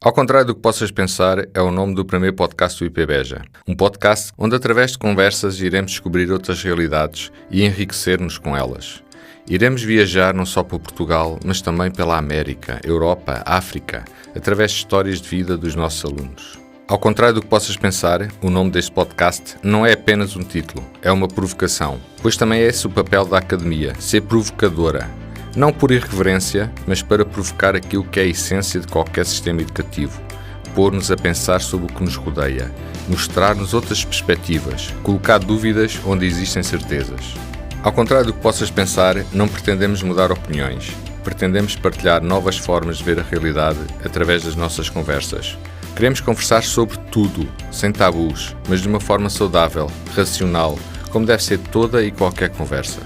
Ao contrário do que possas pensar, é o nome do primeiro podcast do IP Beja. Um podcast onde, através de conversas, iremos descobrir outras realidades e enriquecer-nos com elas. Iremos viajar não só por Portugal, mas também pela América, Europa, África, através de histórias de vida dos nossos alunos. Ao contrário do que possas pensar, o nome deste podcast não é apenas um título, é uma provocação, pois também é esse o papel da academia, ser provocadora. Não por irreverência, mas para provocar aquilo que é a essência de qualquer sistema educativo. Pôr-nos a pensar sobre o que nos rodeia, mostrar-nos outras perspectivas, colocar dúvidas onde existem certezas. Ao contrário do que possas pensar, não pretendemos mudar opiniões. Pretendemos partilhar novas formas de ver a realidade através das nossas conversas. Queremos conversar sobre tudo, sem tabus, mas de uma forma saudável, racional, como deve ser toda e qualquer conversa.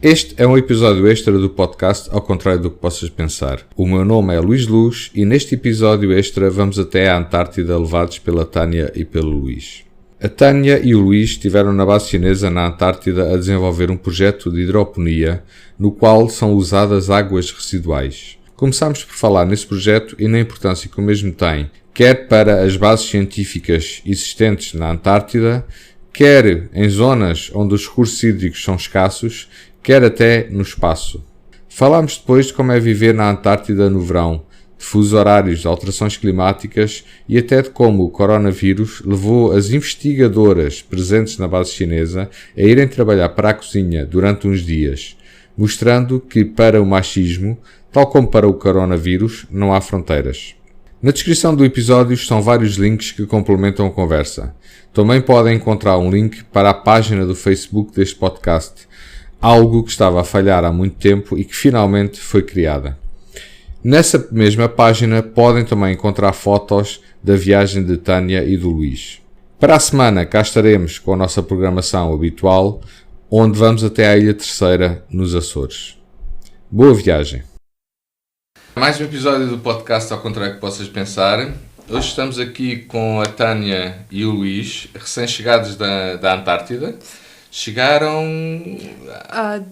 Este é um episódio extra do podcast Ao Contrário do que Possas Pensar. O meu nome é Luís Luz e neste episódio extra vamos até à Antártida levados pela Tânia e pelo Luís. A Tânia e o Luís estiveram na base chinesa na Antártida a desenvolver um projeto de hidroponia no qual são usadas águas residuais. Começámos por falar nesse projeto e na importância que o mesmo tem, quer para as bases científicas existentes na Antártida, quer em zonas onde os recursos hídricos são escassos, quer até no espaço. Falámos depois de como é viver na Antártida no verão, de fusos horários, de alterações climáticas e até de como o coronavírus levou as investigadoras presentes na base chinesa a irem trabalhar para a cozinha durante uns dias, mostrando que para o machismo, tal como para o coronavírus, não há fronteiras. Na descrição do episódio estão vários links que complementam a conversa. Também podem encontrar um link para a página do Facebook deste podcast, algo que estava a falhar há muito tempo e que finalmente foi criada. Nessa mesma página podem também encontrar fotos da viagem de Tânia e do Luís. Para a semana cá estaremos com a nossa programação habitual, onde vamos até à Ilha Terceira, nos Açores. Boa viagem! Mais um episódio do podcast Ao Contrário do que Possas Pensar. Hoje estamos aqui com a Tânia e o Luís, recém-chegados da Antártida. Chegaram...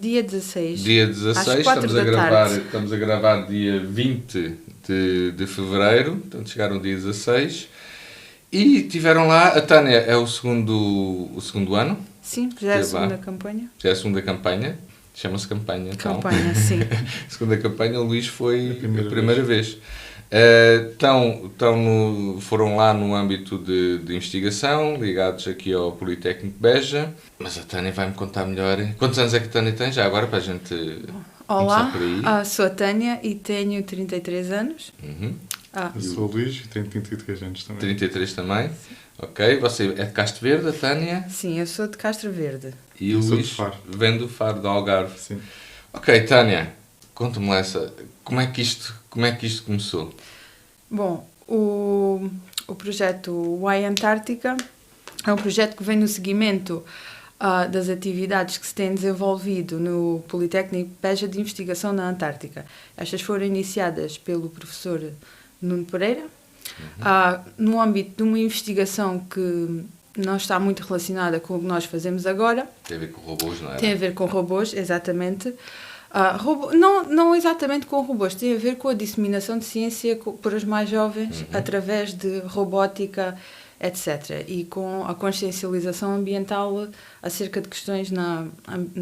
dia 16. Dia 16, estamos a gravar dia 20 de fevereiro, portanto chegaram dia 16. E tiveram lá, a Tânia é o segundo ano? Sim, já é a segunda campanha. Já é a segunda campanha, chama-se campanha então. Campanha, sim. Segunda campanha, o Luís foi a primeira vez. Foram lá no âmbito de investigação, ligados aqui ao Politécnico de Beja, mas a Tânia vai-me contar melhor. Quantos anos é que a Tânia tem já agora, para a gente Olá, começar por aí? Sou a Tânia e tenho 33 anos. Uhum. Eu sou o Luís e tenho 33 anos também. 33 também? Sim. Ok, você é de Castro Verde, a Tânia? Sim, eu sou de Castro Verde. E o Luís vem do Faro, do Algarve? Sim. Ok, Tânia, conta-me lá como é que isto começou? Bom, o projeto Y Antártica é um projeto que vem no seguimento das atividades que se têm desenvolvido no Politécnico de Beja de investigação na Antártica. Estas foram iniciadas pelo professor Nuno Pereira, no âmbito de uma investigação que não está muito relacionada com o que nós fazemos agora. Tem a ver com robôs, não é? Tem a ver com robôs, exatamente. Não exatamente com robôs, tem a ver com a disseminação de ciência por os mais jovens, através de robótica, etc. E com a consciencialização ambiental acerca de questões na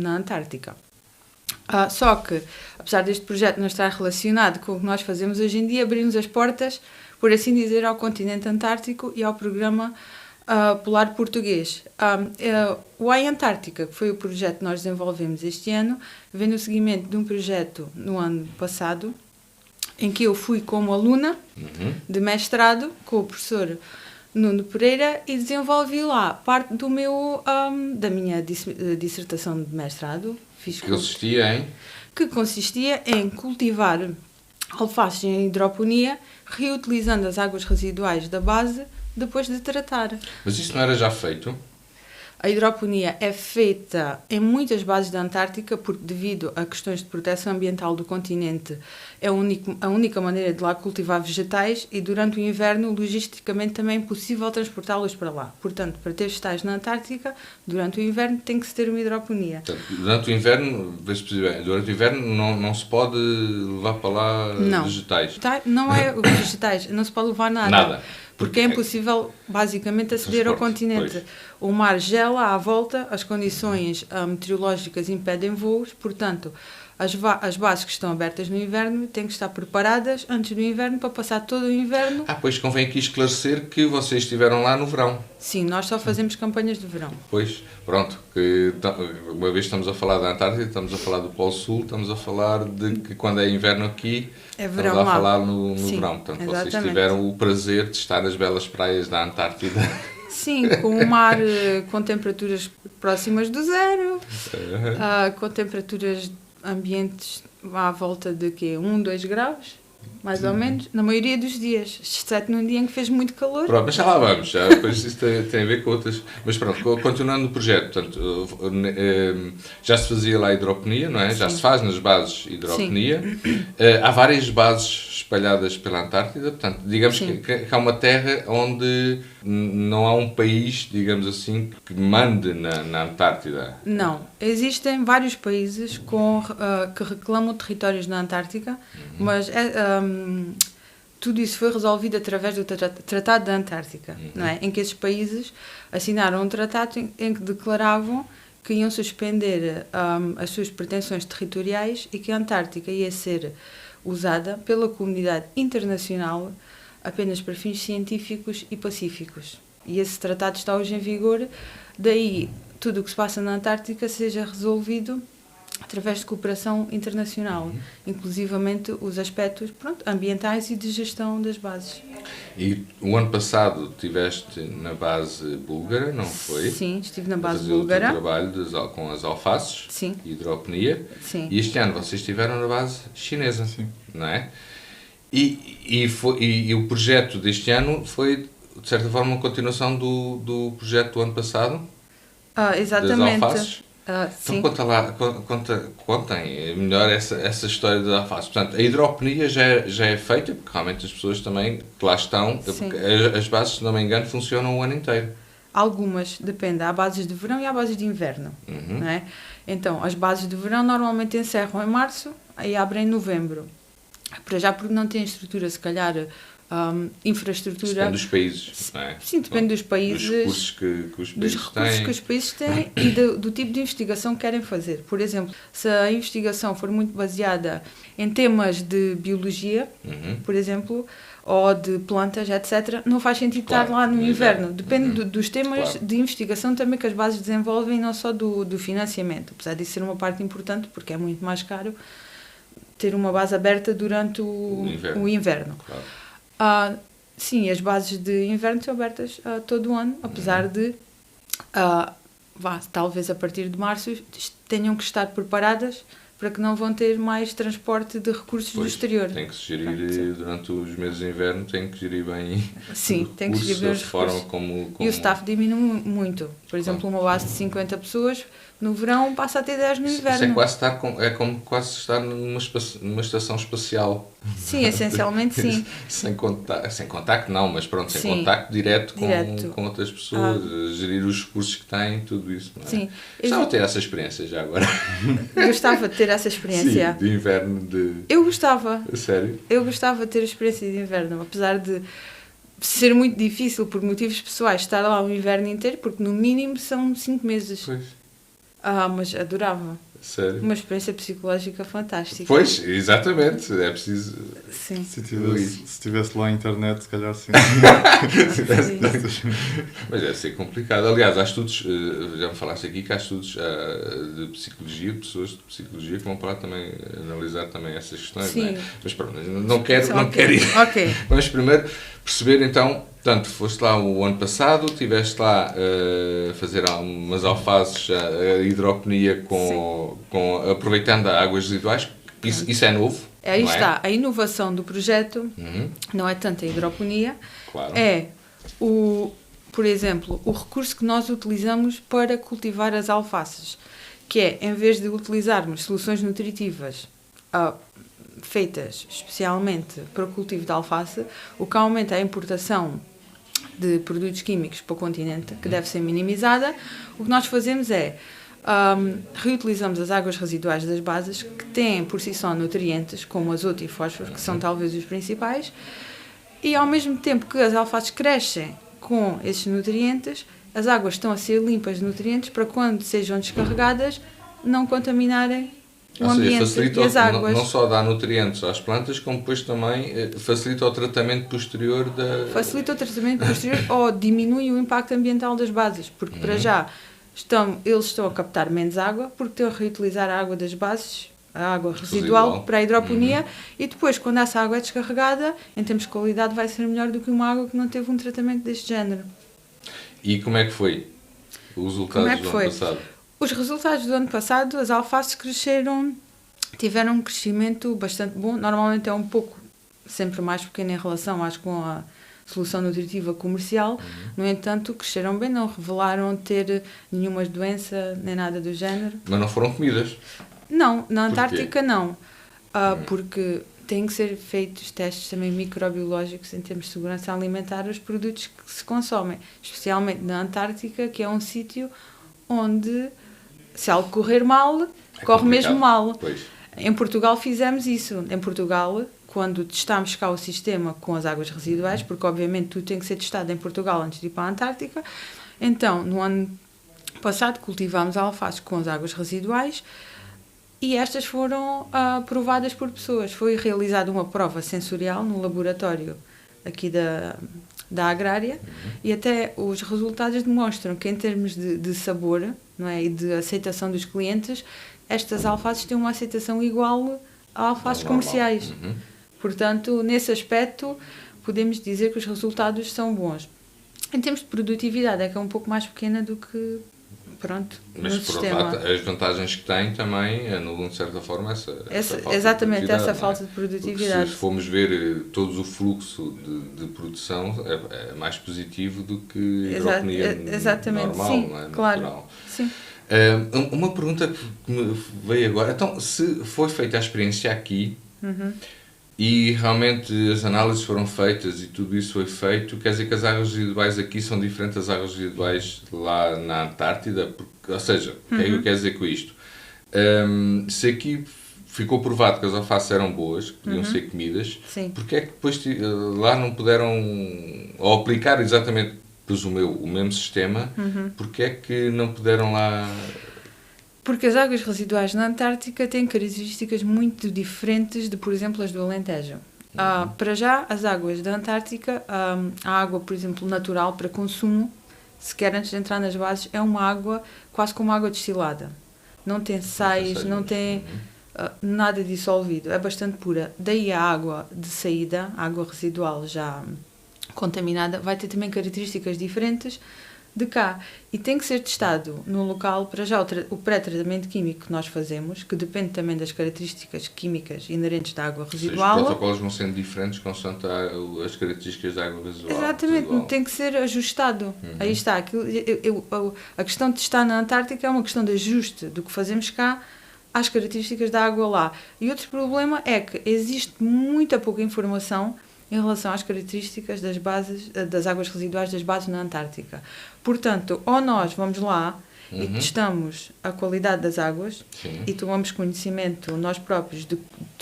Antártica. Só que, apesar deste projeto não estar relacionado com o que nós fazemos hoje em dia, abrimos as portas, por assim dizer, ao continente antártico e ao programa Polar Português. O Y Antártica, que foi o projeto que nós desenvolvemos este ano, vem no seguimento de um projeto no ano passado, em que eu fui como aluna de mestrado com o professor Nuno Pereira e desenvolvi lá parte da minha dissertação de mestrado. Que consistia em cultivar alfaces em hidroponia, reutilizando as águas residuais da base depois de tratar. Mas isso não era já feito? A hidroponia é feita em muitas bases da Antártica porque, devido a questões de proteção ambiental do continente, é a única maneira de lá cultivar vegetais e, durante o inverno, logisticamente também é impossível transportá-los para lá. Portanto, para ter vegetais na Antártica, durante o inverno tem que se ter uma hidroponia. Portanto, durante o inverno, durante o inverno não se pode levar para lá vegetais? Não é os vegetais, não se pode levar nada. Porque é impossível, basicamente, aceder ao continente. Pois. O mar gela à volta, as condições meteorológicas impedem voos, portanto, as bases que estão abertas no inverno têm que estar preparadas antes do inverno para passar todo o inverno. Pois convém aqui esclarecer que vocês estiveram lá no verão. Sim, nós só fazemos campanhas de verão. Pois, pronto, que uma vez estamos a falar da Antártida, estamos a falar do Polo Sul, estamos a falar de que quando é inverno aqui, é verão estamos a lá. falar no Sim, verão. Portanto, exatamente. Vocês tiveram o prazer de estar nas belas praias da Antártida. Sim, com o mar com temperaturas próximas do zero, com temperaturas ambientes à volta de 1, 2 graus, mais ou menos, na maioria dos dias, exceto num dia em que fez muito calor. Pronto, mas já lá vamos, depois isso tem a ver com outras... Mas pronto, continuando no projeto, portanto, já se fazia lá a hidroponia, não é? Já se faz nas bases hidroponia. Há várias bases espalhadas pela Antártida, portanto, digamos que há uma terra onde não há um país, digamos assim, que mande na Antártida. Não, existem vários países que reclamam territórios na Antártica, mas tudo isso foi resolvido através do Tratado da Antártica, não é? Em que esses países assinaram um tratado em que declaravam que iam suspender as suas pretensões territoriais e que a Antártica ia ser usada pela comunidade internacional apenas para fins científicos e pacíficos. E esse tratado está hoje em vigor, daí tudo o que se passa na Antártica seja resolvido através de cooperação internacional, inclusivamente os aspectos ambientais e de gestão das bases. E o ano passado estiveste na base búlgara, não foi? Sim, estive na base búlgara. búlgara. O trabalho com as alfaces, sim. Hidroponia. Sim. E este ano vocês estiveram na base chinesa, sim. Não é? E o projeto deste ano foi, de certa forma, uma continuação do projeto do ano passado? Exatamente. Das alfaces? Sim. Então contem melhor essa história das alfaces. Portanto, a hidroponia já é feita, porque realmente as pessoas também que lá estão, as bases, se não me engano, funcionam o ano inteiro. Algumas, depende. Há bases de verão e há bases de inverno. Não é? Então, as bases de verão normalmente encerram em março e abrem em novembro. Para já, porque não têm estrutura, se calhar, infraestrutura... Depende dos países, não é? Sim, depende dos países... Dos recursos que os países têm. Que os países têm e do tipo de investigação que querem fazer. Por exemplo, se a investigação for muito baseada em temas de biologia, por exemplo, ou de plantas, etc., não faz sentido estar lá no inverno. Depende dos temas de investigação também que as bases desenvolvem, não só do financiamento. Apesar disso ser uma parte importante, porque é muito mais caro ter uma base aberta durante o inverno. Claro. Sim, as bases de inverno são abertas todo o ano, apesar de, talvez a partir de março, tenham que estar preparadas para que não vão ter mais transporte de recursos do exterior. Tem que se gerir, durante os meses de inverno, tem que gerir bem tem que gerir bem os recursos. E o staff diminui muito. Por exemplo, uma base de 50 pessoas, no verão passa a ter 10 no inverno. Isso é como quase estar numa estação espacial. Sim, essencialmente sim. sem contacto não, mas pronto, sem contacto direto com outras pessoas, gerir os recursos que têm, tudo isso. Não é? Sim. Gostava de ter essa experiência já agora. Gostava de ter essa experiência. Sim, de inverno. Eu gostava. Sério? Eu gostava de ter a experiência de inverno, apesar de ser muito difícil por motivos pessoais estar lá o inverno inteiro, porque no mínimo são 5 meses. Pois. Mas adorava. Sério? Uma experiência psicológica fantástica. Pois, exatamente. É preciso... Sim. Se tivesse lá a internet, se calhar sim. Mas deve ser complicado. Aliás, há estudos, já me falaste aqui, que há estudos de psicologia, de pessoas de psicologia que vão para lá também analisar também essas questões. Sim. Não é? Mas pronto, não quero ir. Ok. Vamos primeiro perceber então, portanto, foste lá o ano passado, estiveste lá a fazer umas alfaces, a hidroponia aproveitando águas residuais. Isso é novo. Aí está, a inovação do projeto não é tanto a hidroponia, claro. é por exemplo, o recurso que nós utilizamos para cultivar as alfaces, que é, em vez de utilizarmos soluções nutritivas feitas especialmente para o cultivo de alface, o que aumenta a importação de produtos químicos para o continente, que deve ser minimizada, o que nós fazemos é reutilizamos as águas residuais das bases, que têm por si só nutrientes, como azoto e fósforo, que são talvez os principais, e ao mesmo tempo que as alfaces crescem com esses nutrientes, as águas estão a ser limpas de nutrientes para quando sejam descarregadas não contaminarem o ambiente facilita e as águas. Não só dá nutrientes às plantas, como depois também facilita o tratamento posterior da... Facilita o tratamento posterior ou diminui o impacto ambiental das bases, porque para já eles estão a captar menos água, porque estão a reutilizar a água das bases, a água residual para a hidroponia, e depois, quando essa água é descarregada, em termos de qualidade, vai ser melhor do que uma água que não teve um tratamento deste género. E como é que foi os resultados do ano passado? Os resultados do ano passado, as alfaces tiveram um crescimento bastante bom. Normalmente é um pouco, sempre mais pequeno em relação, acho, com a solução nutritiva comercial. No entanto, cresceram bem, não revelaram ter nenhuma doença, nem nada do género. Mas não foram comidas? Não, na Antártica não. Porque têm que ser feitos testes também microbiológicos em termos de segurança alimentar aos produtos que se consomem. Especialmente na Antártica, que é um sítio onde, se algo correr mal, corre mesmo mal. Pois. Em Portugal fizemos isso. Em Portugal, quando testámos cá o sistema com as águas residuais, porque obviamente tudo tem que ser testado em Portugal antes de ir para a Antártica, então no ano passado cultivámos alfaces com as águas residuais e estas foram provadas por pessoas. Foi realizada uma prova sensorial no laboratório aqui da Agrária e até os resultados demonstram que em termos de sabor, não é, e de aceitação dos clientes, estas alfaces têm uma aceitação igual a alfaces comerciais. Portanto, nesse aspecto, podemos dizer que os resultados são bons. Em termos de produtividade, é que é um pouco mais pequena do que, mas no sistema. As vantagens que tem também anulam, de certa forma, essa falta exatamente, de produtividade. essa falta de produtividade. Se formos ver todo o fluxo de produção, é mais positivo do que hidroponia normal, sim, não é? Claro. Natural. Sim. Uma pergunta que me veio agora. Então, se foi feita a experiência aqui e realmente as análises foram feitas e tudo isso foi feito, quer dizer que as águas residuais aqui são diferentes das águas residuais lá na Antártida? Ou seja, o que é que eu quero dizer com isto? Se aqui ficou provado que as alfaces eram boas, que podiam ser comidas, porque é que depois lá não puderam, ao aplicar exatamente, presumo eu, o mesmo sistema, porque é que não puderam lá... Porque as águas residuais na Antártica têm características muito diferentes de, por exemplo, as do Alentejo. Para já, as águas da Antártica, a água, por exemplo, natural para consumo, sequer antes de entrar nas bases, é uma água quase como água destilada. Não tem sais, não tem nada dissolvido, é bastante pura. Daí a água de saída, a água residual já contaminada, vai ter também características diferentes de cá. E tem que ser testado no local, para já o pré-tratamento químico que nós fazemos, que depende também das características químicas inerentes da água residual. Os protocolos vão sendo diferentes consoante as características da água residual. Exatamente, tem que ser ajustado. Aí está. A questão de testar na Antártica é uma questão de ajuste do que fazemos cá às características da água lá. E outro problema é que existe muita pouca informação em relação às características das águas residuais das bases na Antártica. Portanto, ou nós vamos lá e testamos a qualidade das águas e tomamos conhecimento nós próprios de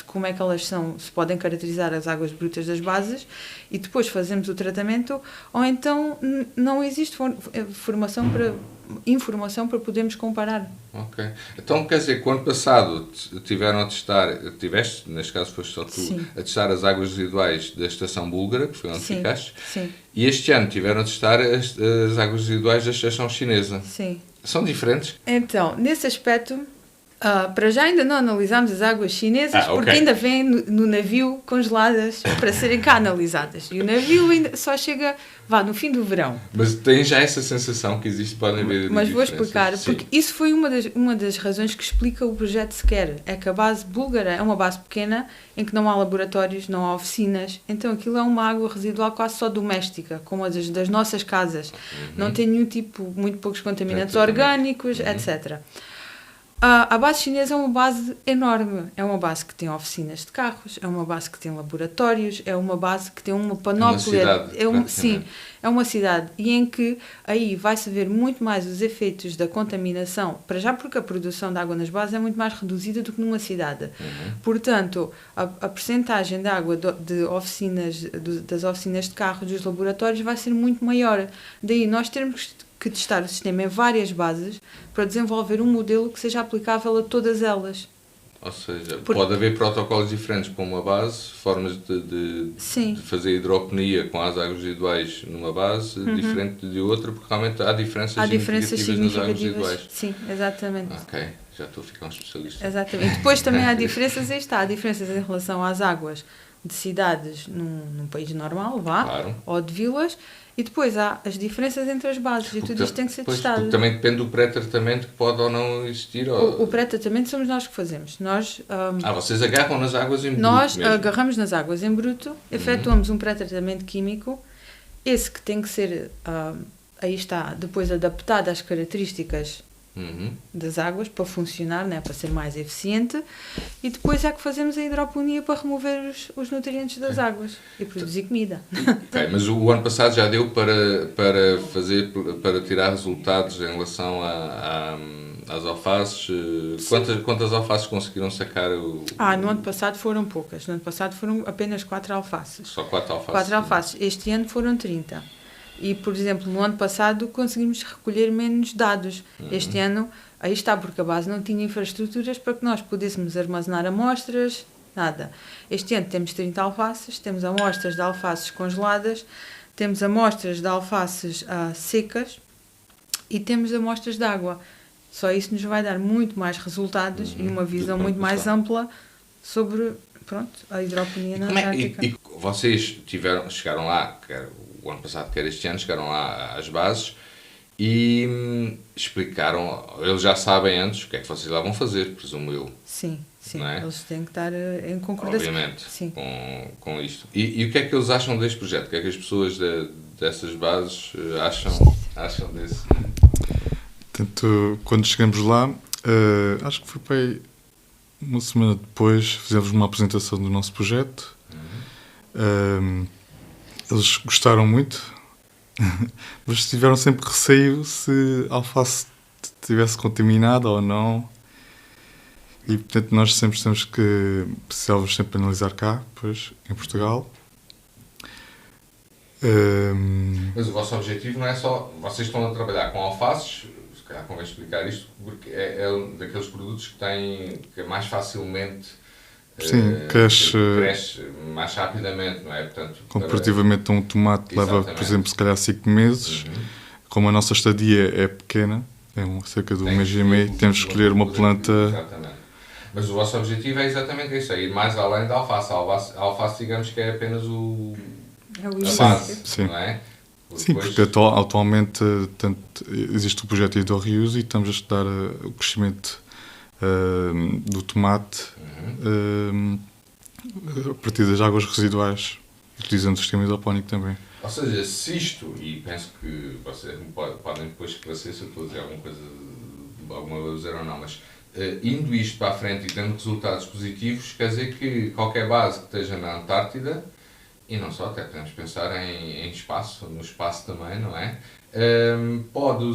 como é que elas se podem caracterizar as águas brutas das bases e depois fazemos o tratamento, ou então não existe informação para podermos comparar. Ok. Então, quer dizer que o ano passado tiveram a testar, tiveste, neste caso foste só tu, a testar as águas residuais da estação búlgara, que foi onde ficaste, e este ano tiveram a testar as águas residuais da estação chinesa. Sim. São diferentes? Então, nesse aspecto, Para já ainda não analisámos as águas chinesas, porque ainda vêm no navio congeladas para serem cá analisadas. E o navio ainda só chega, no fim do verão. Mas tem já essa sensação que existe, podem haver Mas vou diferenças. explicar, porque isso foi uma das razões que explica o projeto sequer. É que a base búlgara é uma base pequena, em que não há laboratórios, não há oficinas. Então aquilo é uma água residual quase só doméstica, como a das nossas casas. Não tem nenhum tipo, muito poucos contaminantes orgânicos, etc. A base chinesa é uma base enorme. É uma base que tem oficinas de carros, é uma base que tem laboratórios, é uma base que tem uma panóplia. Sim, é uma cidade. E em que aí vai-se ver muito mais os efeitos da contaminação, para já porque a produção de água nas bases é muito mais reduzida do que numa cidade. Portanto, a percentagem de água de oficinas, das oficinas de carros, dos laboratórios, vai ser muito maior. Daí nós termos que testar o sistema em várias bases para desenvolver um modelo que seja aplicável a todas elas. Ou seja, pode haver protocolos diferentes para uma base, formas de fazer hidroponia com as águas residuais numa base, diferente de outra, porque realmente há diferenças significativas nas águas residuais. Sim, exatamente. Ok, já estou a ficar um especialista. Exatamente. E depois também há diferenças, há diferenças em relação às águas de cidades num país normal, claro, ou de vilas, e depois há as diferenças entre as bases, e tudo isto tem que ser testado. Também depende do pré-tratamento que pode ou não existir. O pré-tratamento somos nós que fazemos. Vocês agarram nas águas em bruto Nós mesmo. Agarramos nas águas em bruto, efetuamos um pré-tratamento químico, esse que tem que ser, aí está, depois adaptado às características das águas para funcionar, né, para ser mais eficiente, e depois é que fazemos a hidroponia para remover os nutrientes das águas e produzir comida. Okay, mas o ano passado já deu para tirar resultados em relação às alfaces. Quantas alfaces conseguiram sacar? No ano passado foram poucas. No ano passado foram apenas 4 alfaces. Só 4 alfaces? 4 alfaces. Este ano foram 30. E, por exemplo, no ano passado conseguimos recolher menos dados. Este ano, aí está, porque a base não tinha infraestruturas para que nós pudéssemos armazenar amostras, nada. Este ano temos 30 alfaces, temos amostras de alfaces congeladas, temos amostras de alfaces secas e temos amostras de água. Só isso nos vai dar muito mais resultados e uma visão muito mais ampla sobre a hidroponia na Antártica. E vocês chegaram lá, o ano passado, quer este ano, chegaram lá às bases e explicaram, eles já sabem antes o que é que vocês lá vão fazer, presumo eu. Sim, não é? Eles têm que estar em concordância. Obviamente, sim, com isto. E o que é que eles acham deste projeto? O que é que as pessoas dessas bases acham desse? Portanto, quando chegamos lá, acho que foi para aí uma semana depois, fizemos uma apresentação do nosso projeto. Eles gostaram muito, mas tiveram sempre receio se a alface estivesse contaminada ou não. E, portanto, nós sempre temos que precisávamos sempre analisar cá, depois, em Portugal. Mas o vosso objetivo não é só... Vocês estão a trabalhar com alfaces, se calhar convém explicar isto, porque é um daqueles produtos que mais facilmente... cresce mais rapidamente, não é? Portanto, comparativamente a um tomate leva, por exemplo, se calhar 5 meses. Como a nossa estadia é pequena, cerca de um mês e meio, temos que escolher uma planta... Exatamente. Mas o vosso objetivo é exatamente isso, é ir mais além da alface. A alface, digamos que é apenas a base, não é? Sim, porque atualmente existe o projeto Hydro Reuse e estamos a estudar o crescimento do tomate a partir das águas residuais, utilizando o sistema hidropónico também. Ou seja, se isto, e penso que vocês podem depois esclarecer se eu estou a dizer alguma coisa ou não, mas indo isto para a frente e tendo resultados positivos, quer dizer que qualquer base que esteja na Antártida, e não só, até podemos pensar em espaço, no espaço também, não é? Pode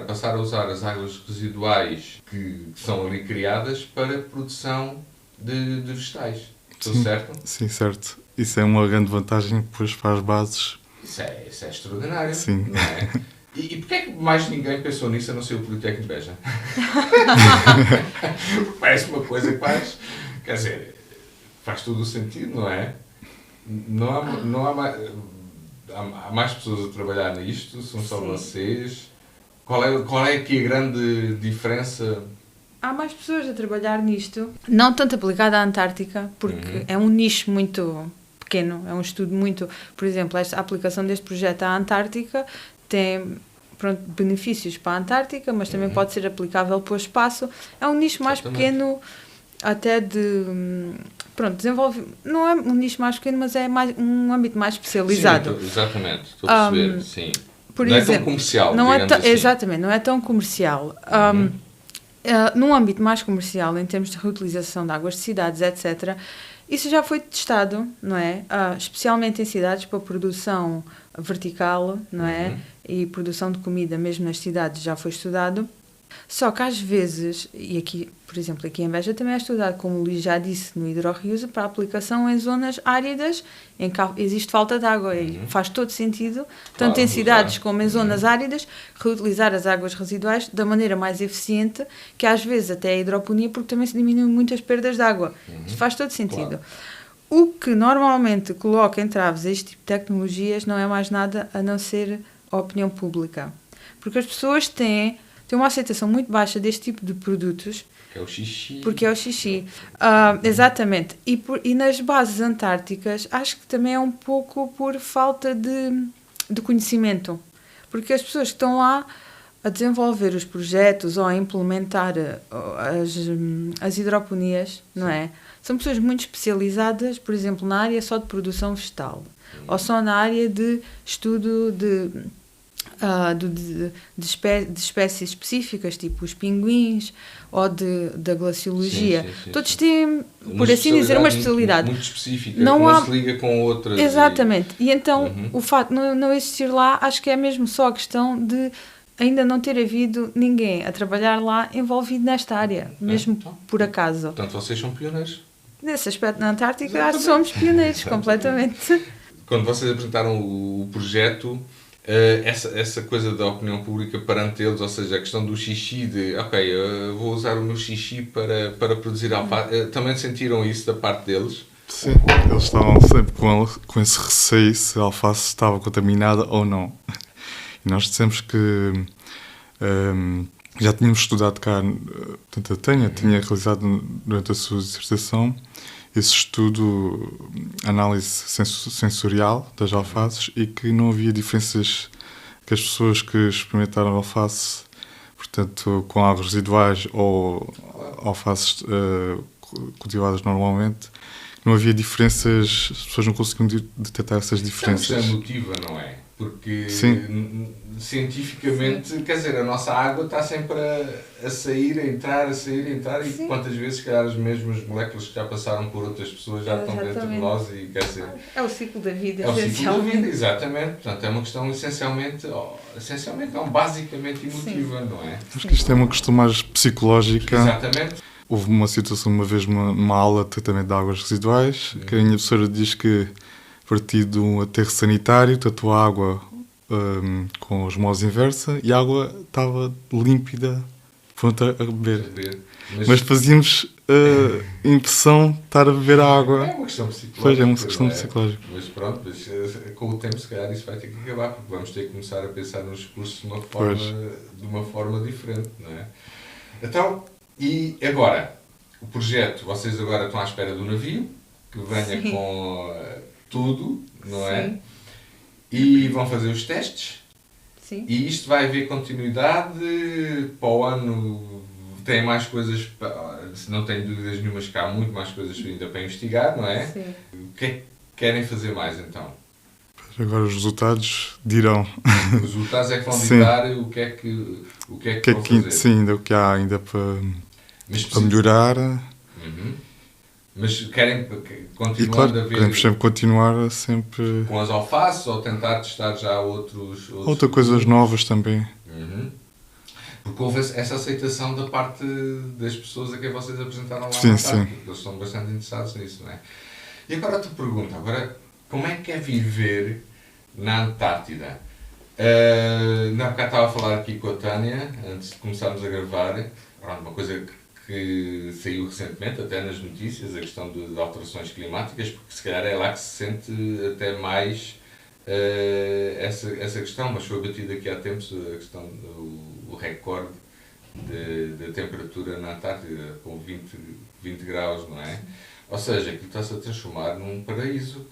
passar a usar as águas residuais que são ali criadas para produção de vegetais. Estou certo? Sim, certo. Isso é uma grande vantagem depois para as bases. Isso é extraordinário, sim, não é? E porquê é que mais ninguém pensou nisso a não ser o Politécnico de Beja? Parece uma coisa que faz todo o sentido, não é? Não há mais pessoas a trabalhar nisto, são só vocês. Qual é aqui a grande diferença há mais pessoas a trabalhar nisto, não tanto aplicado à Antártica, porque é um nicho muito pequeno, é um estudo muito... Por exemplo, a aplicação deste projeto à Antártica tem benefícios para a Antártica, mas também pode ser aplicável para o espaço. É um nicho mais pequeno, até de... desenvolve... Não é um nicho mais pequeno, mas é mais, um âmbito mais especializado. Sim, exatamente, estou a perceber, sim. Por não exemplo, é tão comercial, não digamos assim. Exatamente, não é tão comercial. Num âmbito mais comercial, em termos de reutilização de águas de cidades, etc., isso já foi testado, não é? Especialmente em cidades para produção vertical, não é? E produção de comida, mesmo nas cidades, já foi estudado. Só que às vezes, e aqui, por exemplo, aqui em Beja também é estudado, como o Luís já disse, no hidro-reuse, para aplicação em zonas áridas em que existe falta de água. E faz todo sentido, tanto em cidades como em zonas áridas, reutilizar as águas residuais da maneira mais eficiente, que às vezes até a hidroponia, porque também se diminuem muitas perdas de água. Isso faz todo sentido. O que normalmente coloca entraves a este tipo de tecnologias não é mais nada a não ser a opinião pública. Porque as pessoas têm uma aceitação muito baixa deste tipo de produtos. É o xixi. Porque é o xixi. Exatamente. E nas bases antárticas, acho que também é um pouco por falta de conhecimento. Porque as pessoas que estão lá a desenvolver os projetos ou a implementar as hidroponias, não é? São pessoas muito especializadas, por exemplo, na área só de produção vegetal. Ou só na área de estudo de espécies específicas, tipo os pinguins ou da glaciologia. Sim. Todos têm, por assim dizer, uma especialidade. Muito específica, não se liga com outras. Exatamente. E então, o facto de não existir lá, acho que é mesmo só a questão de ainda não ter havido ninguém a trabalhar lá envolvido nesta área, mesmo por acaso. Portanto, vocês são pioneiros. Nesse aspecto, na Antártica, acho que somos pioneiros, completamente. Quando vocês apresentaram o projeto, essa coisa da opinião pública perante eles, ou seja, a questão do xixi, vou usar o meu xixi para produzir alface, também sentiram isso da parte deles? Sim, eles estavam sempre com esse receio se a alface estava contaminada ou não. E nós dissemos que já tínhamos estudado cá, portanto a Tânia tinha realizado durante a sua dissertação esse estudo, análise sensorial das alfaces, e que não havia diferenças, que as pessoas que experimentaram alface, portanto com águas residuais ou alfaces cultivadas normalmente, não havia diferenças, as pessoas não conseguiam detectar essas diferenças. Isso é emotiva, não é? Porque cientificamente, quer dizer, a nossa água está sempre a sair, a entrar, e quantas vezes, se calhar, as mesmas moléculas que já passaram por outras pessoas já estão dentro de nós e, quer dizer... É o ciclo da vida, essencialmente. É o ciclo da vida, exatamente. Portanto, é uma questão basicamente emotiva, não é? Acho que isto é uma questão mais psicológica. Exatamente. Houve uma situação uma vez numa aula de tratamento de águas residuais, que a minha professora diz que a partir de um aterro sanitário, tanto a água com osmose inversa, e a água estava límpida, pronta a beber. Mas fazíamos a impressão de estar a beber a água. É uma questão psicológica. Pois, é uma questão psicológica. Mas pronto, com o tempo, se calhar, isso vai ter que acabar, porque vamos ter que começar a pensar nos recursos de uma forma diferente, não é? Então, e agora, o projeto, vocês agora estão à espera do navio, que venha com tudo, não é? E vão fazer os testes. Sim. E isto vai haver continuidade para o ano. Tem mais coisas, não tenho dúvidas nenhumas que há muito mais coisas ainda para investigar, não é? Sim. O que é que querem fazer mais então? Agora os resultados dirão. Os resultados é que vão ditar o que é que vão fazer. Sim, ainda o que há ainda para melhorar. Mas querem continuar E claro, a ver... queremos sempre continuar sempre... Com as alfaces ou tentar testar já outros coisas novas também. Porque houve essa aceitação da parte das pessoas a quem vocês apresentaram lá sim, na sim. Antártica. Eles estão bastante interessados nisso, não é? E agora te pergunto, como é que é viver na Antártida? Na época estava a falar aqui com a Tânia, antes de começarmos a gravar, uma coisa que saiu recentemente, até nas notícias, a questão de alterações climáticas, porque se calhar é lá que se sente até mais essa questão, mas foi batida aqui há tempos a questão do recorde de temperatura na Antártida, com 20 graus, não é? Ou seja, aquilo está-se a transformar num paraíso.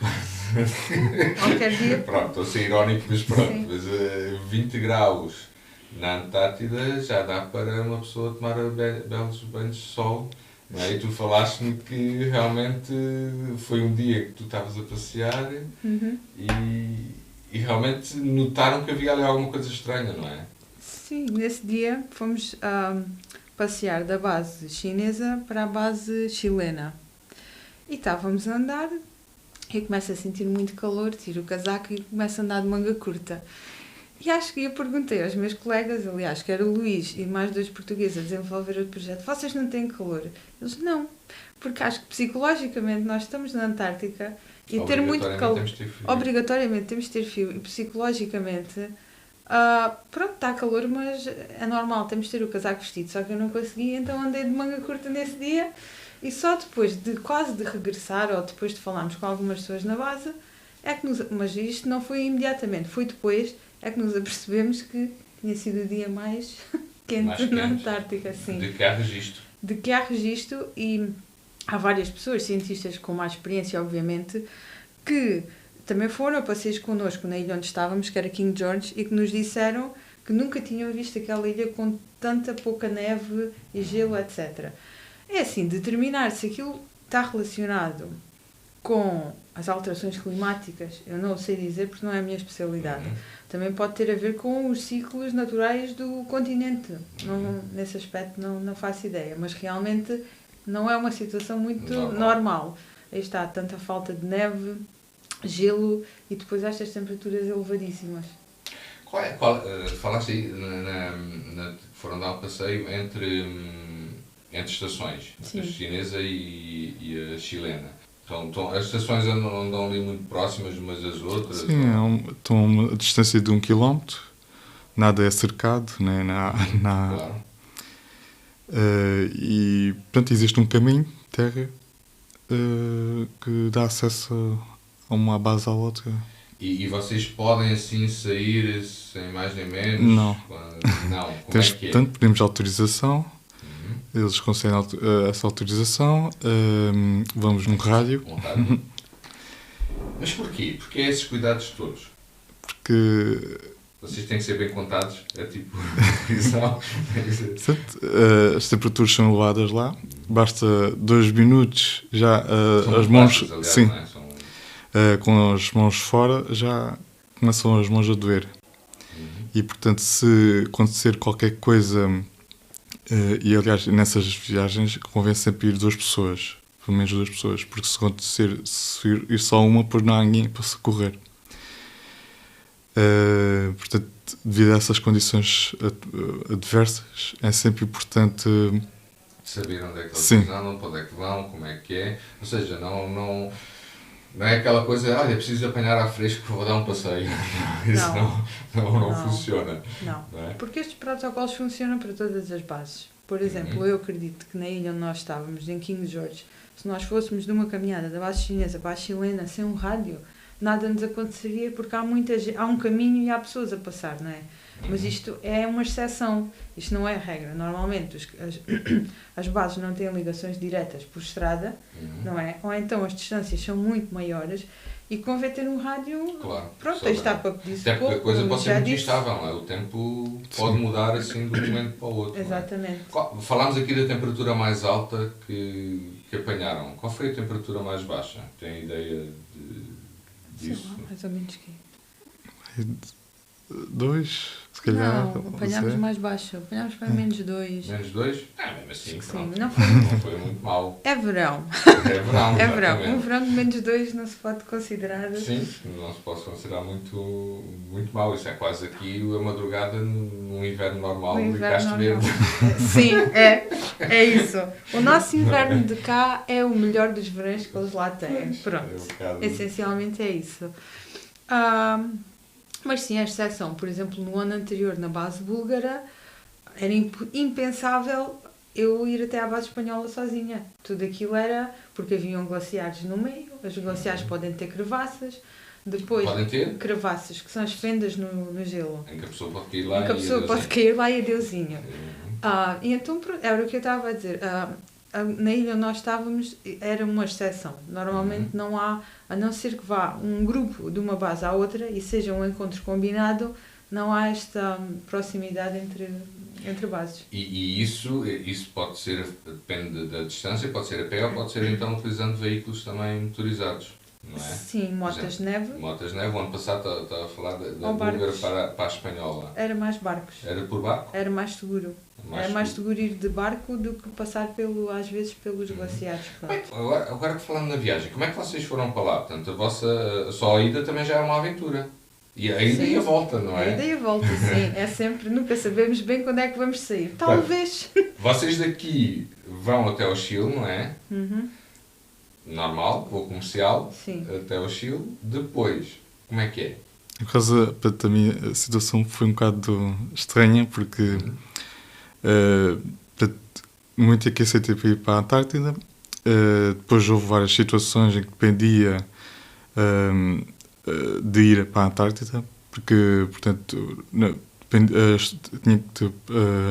Qualquer dia. Pronto, estou a ser irónico, mas pronto. Sim. Mas 20 graus na Antártida já dá para uma pessoa tomar belos banhos de sol. Não é? E tu falaste-me que realmente foi um dia que tu estavas a passear e realmente notaram que havia ali alguma coisa estranha, não é? Sim, nesse dia fomos passear da base chinesa para a base chilena. E estávamos a andar, eu começo a sentir muito calor, tiro o casaco e começo a andar de manga curta. E acho que eu perguntei aos meus colegas, aliás, que era o Luís e mais 2 portugueses a desenvolver o projeto, vocês não têm calor? Eles, não, porque acho que psicologicamente nós estamos na Antártica e ter muito calor, obrigatoriamente temos de ter frio e psicologicamente, pronto, está calor, mas é normal, temos de ter o casaco vestido, só que eu não consegui, então andei de manga curta nesse dia. E só depois de quase de regressar, ou depois de falarmos com algumas pessoas na base, é que mas isto não foi imediatamente, foi depois, é que nos apercebemos que tinha sido o dia mais quente na Antártica. Sim. De que há registro. De que há registro, e há várias pessoas, cientistas com mais experiência, obviamente, que também foram a passeios connosco na ilha onde estávamos, que era King George, e que nos disseram que nunca tinham visto aquela ilha com tanta pouca neve e gelo, etc. É assim, determinar se aquilo está relacionado com as alterações climáticas, eu não o sei dizer porque não é a minha especialidade. Também pode ter a ver com os ciclos naturais do continente. Não, nesse aspecto não faço ideia, mas realmente não é uma situação muito normal. Aí está, tanta falta de neve, gelo e depois estas temperaturas elevadíssimas. Falaste aí, foram dar um passeio entre estações, Sim. A chinesa e a chilena. Então, as estações andam ali muito próximas umas das outras? Sim, estão a uma distância de 1 km, nada é cercado, né? Claro. E, portanto, existe um caminho, terra, que dá acesso a uma base à outra. E vocês podem assim sair sem mais nem menos? Não. Não, como é que é? Portanto, pedimos autorização. Eles concedem essa autorização, vamos num rádio. Mas porquê? Porquê esses cuidados todos? Porque vocês têm que ser bem contados, é tipo prisão. As temperaturas são elevadas lá, basta 2 minutos já as mãos, aliás, sim, não é? com as mãos fora já começam as mãos a doer. E portanto, se acontecer qualquer coisa, e aliás nessas viagens convém sempre ir 2 pessoas, pelo menos 2 pessoas, porque se acontecer, se ir só uma, depois não há ninguém para socorrer. Portanto, devido a essas condições adversas, é sempre importante saber onde é que eles andam, para onde é que vão, como é que é. Ou seja, não é aquela coisa, é preciso apanhar à fresca que vou dar um passeio. Isso não funciona. Não, é? Porque estes protocolos funcionam para todas as bases. Por exemplo, eu acredito que na ilha onde nós estávamos, em King George, se nós fôssemos de uma caminhada da base chinesa para a chilena sem um rádio, nada nos aconteceria porque há um caminho e há pessoas a passar, não é? Mas isto é uma exceção, isto não é a regra. Normalmente as bases não têm ligações diretas por estrada, não é? Ou então as distâncias são muito maiores e convém ter um rádio. Claro, pronto, aí está para pedir socorro. Até porque a coisa pode ser muito instável, não é? O tempo pode mudar assim de um momento para o outro. Exatamente. Falámos aqui da temperatura mais alta que apanharam. Qual foi a temperatura mais baixa? Tem ideia disso? Sei lá, mais ou menos que 2, se calhar. Não, apanhámos mais baixo. Apanhámos para menos 2. Menos 2? Mesmo assim, pronto. Sim, não foi muito mal. É verão. É verão, É verão. Um verão de menos 2 não se pode considerar. Sim, não se pode considerar muito mal. Isso é quase aqui a madrugada num inverno normal de Castro Verde. Sim, é isso. O nosso inverno de cá é o melhor dos verões que eles lá têm. Pronto. Essencialmente é isso. Mas sim, a exceção, por exemplo, no ano anterior na base búlgara, era impensável eu ir até à base espanhola sozinha. Tudo aquilo era porque haviam glaciares no meio, os glaciares podem ter crevassas, Depois, Podem ter? crevassos, que são as fendas no gelo. Em que a pessoa pode cair lá Em que a e pessoa pode adeusinho. cair lá e adeusinho. E então, era o que eu estava a dizer. Na ilha onde nós estávamos era uma exceção. Normalmente não há, a não ser que vá um grupo de uma base à outra e seja um encontro combinado, não há esta proximidade entre bases. E isso pode ser, depende da distância, pode ser a pé ou pode ser então utilizando veículos também motorizados, não é? Sim, motas de neve. Motas de neve. O ano passado estava a falar da Ou búlgara barcos. para a espanhola. Era mais barcos. Era por barco? Era mais seguro. Mais Era mais seguro ir de barco do que passar às vezes pelos glaciares. Bem, Pronto. agora que falando na viagem, como é que vocês foram para lá? Portanto, só a ida também já é uma aventura. E a ida Sim. e a volta, não A é? ida e a volta, sim. É sempre, nunca sabemos bem quando é que vamos sair. Talvez. Vocês daqui vão até ao Chile, não é? Uhum. Normal, voo comercial, Sim. até ao Chile. Depois, como é que é? Por causa, para mim, a situação foi um bocado estranha, porque no momento em que aceitei para ir para a Antártida, depois houve várias situações em que dependia de ir para a Antártida, porque, portanto, tinha que ir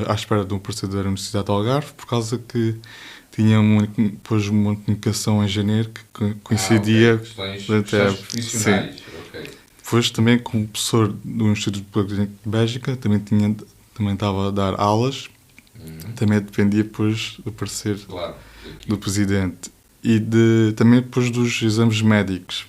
à espera de um parceiro da Universidade do Algarve, por causa que tinha depois uma comunicação em janeiro que coincidia... Ok. Questões até- profissionais. Ok. Depois também como professor do Instituto Politécnico de Bélgica, também estava a dar aulas, também dependia depois do parecer Claro. do presidente e também depois dos exames médicos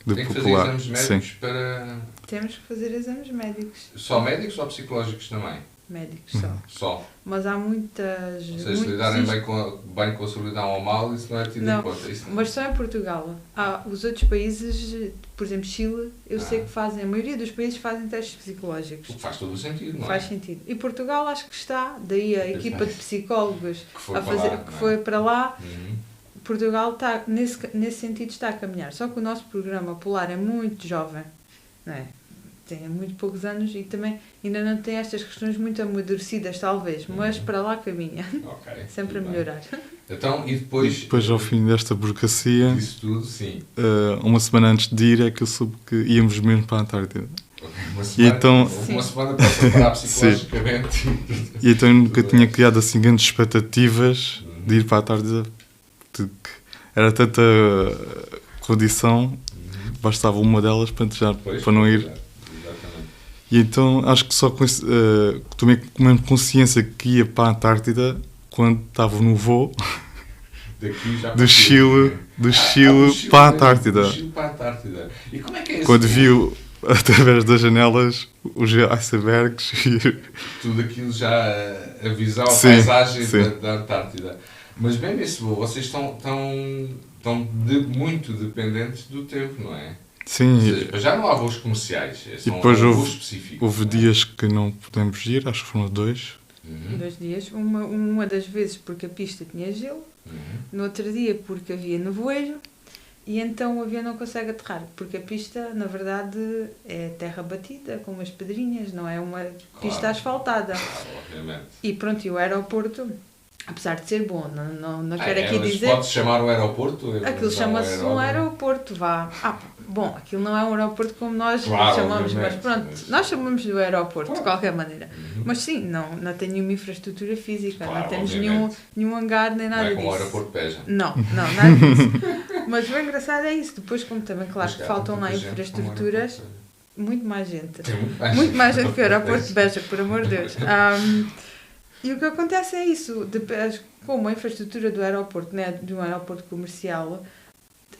do Tem que fazer popular. exames médicos para... Temos que fazer exames médicos. Só médicos ou psicológicos também? Médicos só. Só. Mas há muitas... Ou seja, se lidarem bem com a solidão ou mal, isso não é tido Não, em conta. Isso mas só em Portugal. Os outros países, por exemplo, Chile, eu sei que fazem, a maioria dos países fazem testes psicológicos. O que faz todo o sentido, não é? Faz sentido. E Portugal acho que está, daí a equipa de psicólogos Que foi a para fazer, lá, que não é? foi para lá. Uhum. Portugal está, nesse sentido, está a caminhar. Só que o nosso programa Polar é muito jovem, não é? Tem muito poucos anos e também ainda não tem estas questões muito amadurecidas, talvez, mas para lá caminha. Ok. Sempre a tudo bem. melhorar. Então, e E depois... depois, ao fim desta burocracia, Disso tudo, sim. uma semana antes de ir, é que eu soube que íamos mesmo para a Antártida. Ok. Uma semana, então- uma semana para preparar psicologicamente. E então eu nunca tinha criado assim grandes expectativas de ir para a Antártida, porque era tanta condição, bastava uma delas Pois, para não ir. Exatamente. E então acho que só tomei mesmo consciência que ia para a Antártida quando estava no voo Daqui já do Chile para a Antártida. Do Chile para a Antártida. E como é que é esse Quando tempo? viu através das janelas os icebergs e Tudo aquilo já a visão, a Sim, paisagem sim. da Antártida. Mas bem nesse voo, vocês estão muito dependentes do tempo, não é? Ou sim, seja, já não há voos comerciais, são depois voos houve específicos. houve não é? dias que não pudemos ir, acho que foram 2. 2 dias. Uma das vezes porque a pista tinha gelo, no outro dia porque havia nevoeiro, e então o avião não consegue aterrar, porque a pista, na verdade, é terra batida, com umas pedrinhas, não é uma pista asfaltada. Obviamente. E pronto, e o aeroporto, apesar de ser bom, não quero aqui mas dizer... pode-se chamar o aeroporto? Aquilo chama-se um aeroporto, vá. Bom, aquilo não é um aeroporto como nós Claro, chamamos, mas obviamente, pronto, mas- nós chamamos de aeroporto, de Claro. qualquer maneira. Mas sim, não tem nenhuma infraestrutura física, Claro, não temos obviamente. nenhum hangar nem Não nada é como o disso. aeroporto de Beja. Não, nada disso. Mas o engraçado é isso, depois como também, claro, Mas que cá, faltam lá muita gente como o infraestruturas, aeroporto de Beja. muito mais gente. Tem Muito mais gente que o aeroporto de Beja, por amor de Deus. E o que acontece é isso, como a infraestrutura do aeroporto, né, de um aeroporto comercial,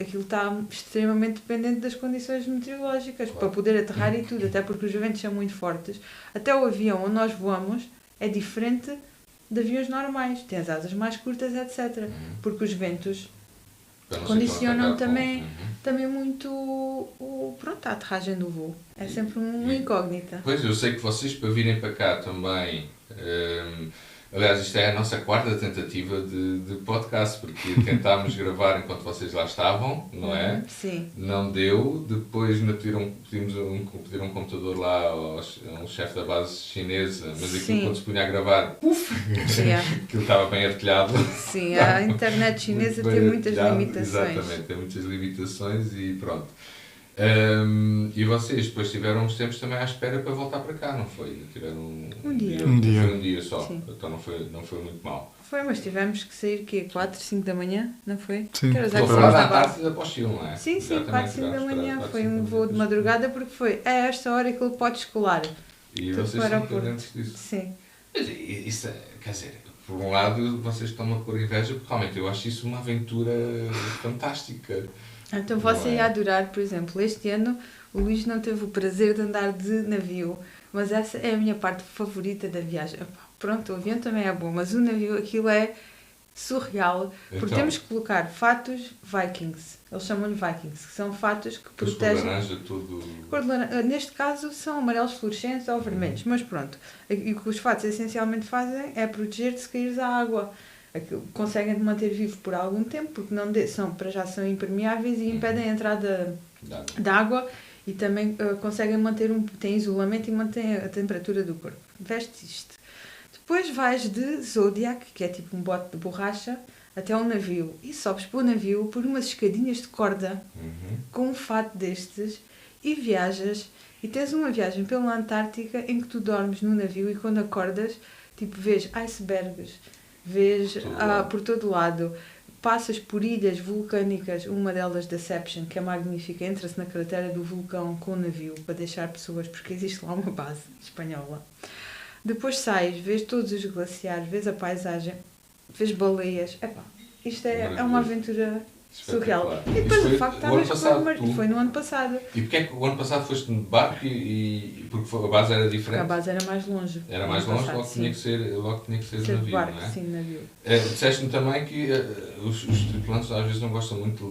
aquilo está extremamente dependente das condições meteorológicas, Claro. para poder aterrar e tudo, até porque os ventos são muito fortes. Até o avião onde nós voamos é diferente de aviões normais, tem as asas mais curtas, etc. Porque os ventos Para não ser condicionam tão também, atacado. também muito a aterragem do voo. É sempre uma incógnita. Pois, eu sei que vocês para virem para cá também... aliás, isto é a nossa quarta tentativa de podcast, porque tentámos gravar enquanto vocês lá estavam, não é? Sim. Não deu, depois ainda pedimos um computador lá a um chefe da base chinesa, mas aquilo Sim. quando se punha a gravar, puf, Yeah. aquilo estava bem artilhado. Sim, a internet chinesa Muito tem bem muitas artilhado, limitações. Exatamente, tem muitas limitações e pronto. E vocês depois tiveram uns tempos também à espera para voltar para cá, não foi? Tiveram Um dia. Foi um dia só, Sim. então não foi muito mal. Foi, mas tivemos que sair, 4, 5 da manhã, não foi? Sim. Que horas é Estou que a falar fomos da da base? Antártida para o Chile, não é? Sim, sim, Exatamente, 4, 5 da tivemos que manhã. esperar Foi 4, 5 um da voo de manhã. madrugada porque foi a esta hora que ele pode escolar. E Tudo vocês para o estão Porto. pendentes disso. Sim. Mas isso, quer dizer, por um lado vocês estão a pôr inveja, porque realmente eu acho isso uma aventura fantástica. Então Não você é? ia adorar, por exemplo, este ano o Luís não teve o prazer de andar de navio, mas essa é a minha parte favorita da viagem. Epá, pronto, o avião também é bom, mas o navio, aquilo é surreal, porque Então. temos que colocar fatos Vikings, eles chamam-lhe Vikings, que são fatos que Depois com protegem... laranja, tudo. Cor de neste caso são amarelos fluorescentes ou vermelhos, mas pronto. E o que os fatos essencialmente fazem é proteger-te se caíres à água. Conseguem-te manter vivo por algum tempo, porque são impermeáveis e impedem a entrada da água e também conseguem têm isolamento e mantêm a temperatura do corpo. Vestes isto. Depois vais de Zodiac, que é tipo um bote de borracha, até um navio. E sobes para o navio por umas escadinhas de corda com um fato destes e viajas. E tens uma viagem pela Antártica em que tu dormes no navio e quando acordas, tipo, vês icebergs, vês por todo lado, passas por ilhas vulcânicas, uma delas Deception, que é magnífica, entra-se na cratera do vulcão com o navio para deixar pessoas, porque existe lá uma base espanhola. Depois sais, vês todos os glaciares, vês a paisagem, vês baleias. Epá, isto é uma aventura surreal. E depois o facto de estar foi no ano passado. E porquê é que o ano passado foste de barco porque a base era diferente? A base era mais longe. Era mais longe, logo tinha que ser de navio, barco, não é? sim, navio. Disseste-me também que os tripulantes às vezes não gostam muito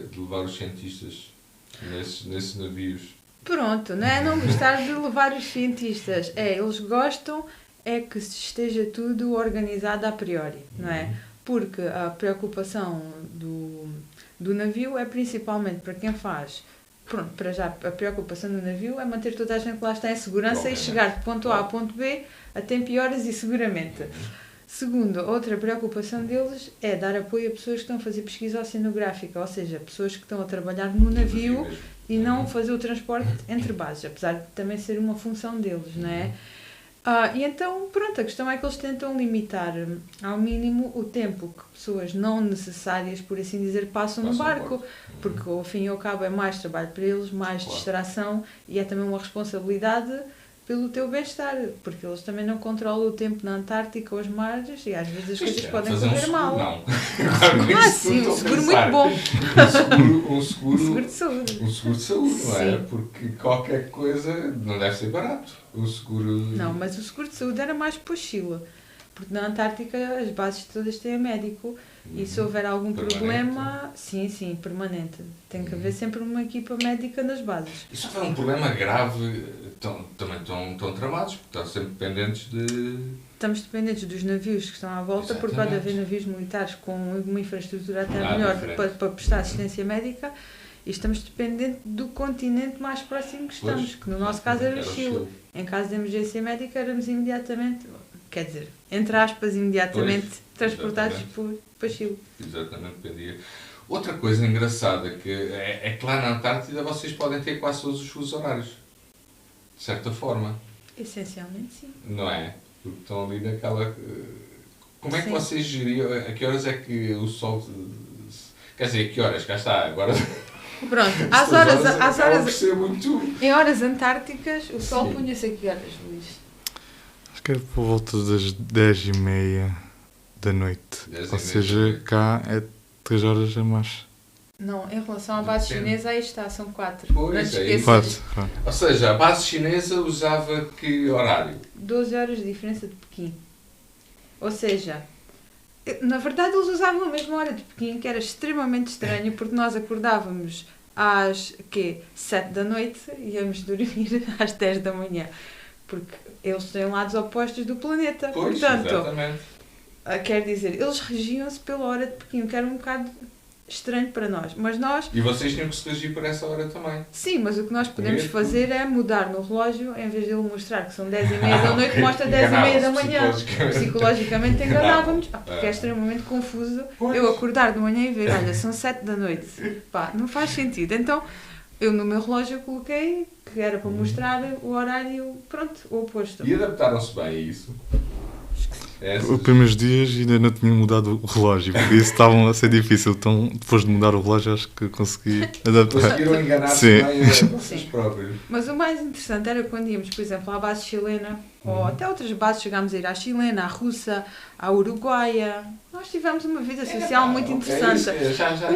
de levar os cientistas nesses navios. Pronto, não é não gostar de levar os cientistas. Eles gostam que esteja tudo organizado a priori, não é? Porque a preocupação do navio é principalmente para quem faz. Pronto, para já a preocupação do navio é manter toda a gente que lá está em segurança e chegar de ponto A a ponto B a tempo e horas e seguramente. Segundo, outra preocupação deles é dar apoio a pessoas que estão a fazer pesquisa oceanográfica, ou seja, pessoas que estão a trabalhar no navio e não fazer o transporte entre bases, apesar de também ser uma função deles, não é? E então, pronto, a questão é que eles tentam limitar ao mínimo o tempo que pessoas não necessárias, por assim dizer, passam no barco, porque ao fim e ao cabo é mais trabalho para eles, mais distração e é também uma responsabilidade pelo teu bem-estar, porque eles também não controlam o tempo na Antártica ou os mares e às vezes as coisas podem correr mal. Não. Sim, um seguro muito bom. Um seguro de saúde. Um seguro de saúde, não é? Sim. Porque qualquer coisa não deve ser barato. O seguro... Não, mas o seguro de saúde era mais para o Chile. Porque na Antártica as bases todas têm médico e se houver algum problema, sim, permanente. Tem que haver sempre uma equipa médica nas bases. E se houver um problema grave, também estão tramados, porque estão sempre dependentes de... Estamos dependentes dos navios que estão à volta, porque pode haver navios militares com uma infraestrutura até melhor para prestar assistência médica e estamos dependentes do continente mais próximo que estamos, que no nosso caso era o Chile. Em caso de emergência médica éramos imediatamente, quer dizer, entre aspas, imediatamente transportados para Chile. Exatamente, dependia. Outra coisa engraçada é que lá na Antártida vocês podem ter quase todos os fusos horários, de certa forma. Essencialmente sim. Não é? Porque estão ali naquela... Como é que Sim. vocês geriam? A que horas é que o sol... Quer dizer, a que horas? Cá está, agora... Pronto, às horas acaba por ser muito... em horas antárticas, o sol Sim. punha-se a que horas, Luís? Acho que é por volta das 10h30 da noite. 10h30 Ou seja, cá é 3 horas a mais. Não, em relação à base Depende. chinesa, aí está, são 4. Pois, Não te é esqueças. isso. 4. Ou seja, a base chinesa usava que horário? 12 horas de diferença de Pequim. Ou seja, na verdade eles usavam a mesma hora de Pequim, que era extremamente estranho, porque nós acordávamos às 7 da noite e íamos dormir às 10 da manhã. Porque eles têm lados opostos do planeta. Pois, portanto, exatamente. quer dizer, eles regiam-se pela hora de Pequim, que era um bocado estranho para nós. Mas nós... E vocês tinham que se regir por essa hora também. Sim, mas o que nós podemos Mesmo? fazer é mudar no relógio, em vez de ele mostrar que são 10h30 da noite, mostra 10h30 da manhã. Psicologicamente enganávamos, porque é extremamente confuso Pois. eu acordar de manhã e ver, olha, são 7 da noite. Pá, não faz sentido. Então, Eu no meu relógio coloquei que era para mostrar o horário, pronto, o oposto. E adaptaram-se bem a isso? Os primeiros dias ainda não tinham mudado o relógio, por isso estavam a ser difícil. Então, depois de mudar o relógio, acho que consegui adaptar. Conseguiram enganar-se Sim. bem a vocês próprios. Mas o mais interessante era quando íamos, por exemplo, à base chilena, ou até outras bases, chegámos a ir à chilena, à russa, à uruguaia. Nós tivemos uma vida social muito interessante.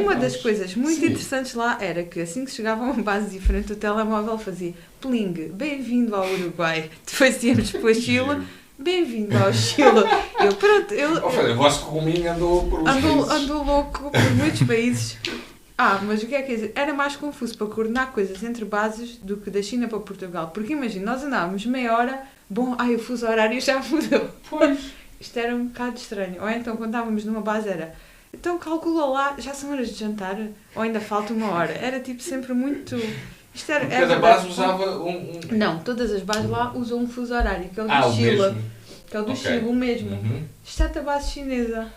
Uma das coisas muito interessantes lá era que assim que chegava a uma base diferente, o telemóvel fazia pling, bem-vindo ao Uruguai. Depois íamos para o Chile, bem-vindo ao Chile. O vosso ruminho andou por uns países. Andou louco por muitos países. Mas o que é que quer dizer? Era mais confuso para coordenar coisas entre bases do que da China para Portugal. Porque imagina, nós andávamos meia hora, o fuso horário já mudou. Pois. Isto era um bocado estranho. Ou então, quando estávamos numa base, era então calcula lá, já são horas de jantar? Ou ainda falta uma hora? Era tipo sempre muito. Isto era, Cada base usava Não, todas as bases lá usam um fuso horário, que é o do o Chile. mesmo. Que é o do Ok. Chile, o mesmo. Uhum. Exceto a base chinesa.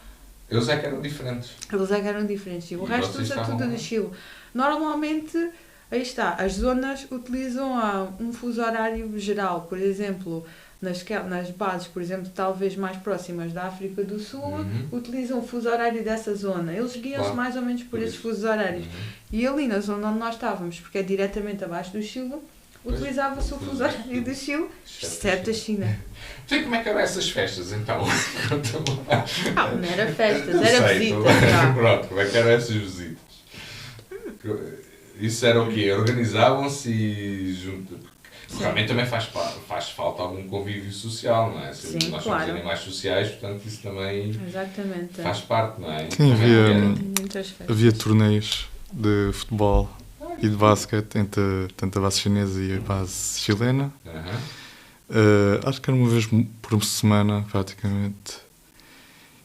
Eles é que eram diferentes. Eles é que eram diferentes. E o E resto vocês usa estavam tudo lá? do Chile. Normalmente, aí está, as zonas utilizam um fuso horário geral. Por exemplo, nas bases, por exemplo, talvez mais próximas da África do Sul, utilizam o fuso horário dessa zona. Eles guiam-se Claro. mais ou menos por esses fusos horários. E ali na zona onde nós estávamos, porque é diretamente abaixo do Chile, Pois, utilizava-se o fuso horário do Chile, exceto a China. Então, como é que eram essas festas, então? Conta-me lá. Não era festas, Não era sei, visitas. então, já. Pronto, como é que eram essas visitas? Isso era o quê? Organizavam-se e realmente também faz falta algum convívio social, não é? Sim, Nós claro. somos animais sociais, portanto isso também Exatamente. faz parte, não é? Sim, Muitas festas. havia torneios de futebol e de basquete entre tanto a base chinesa e a base chilena. Acho que era uma vez por semana, praticamente.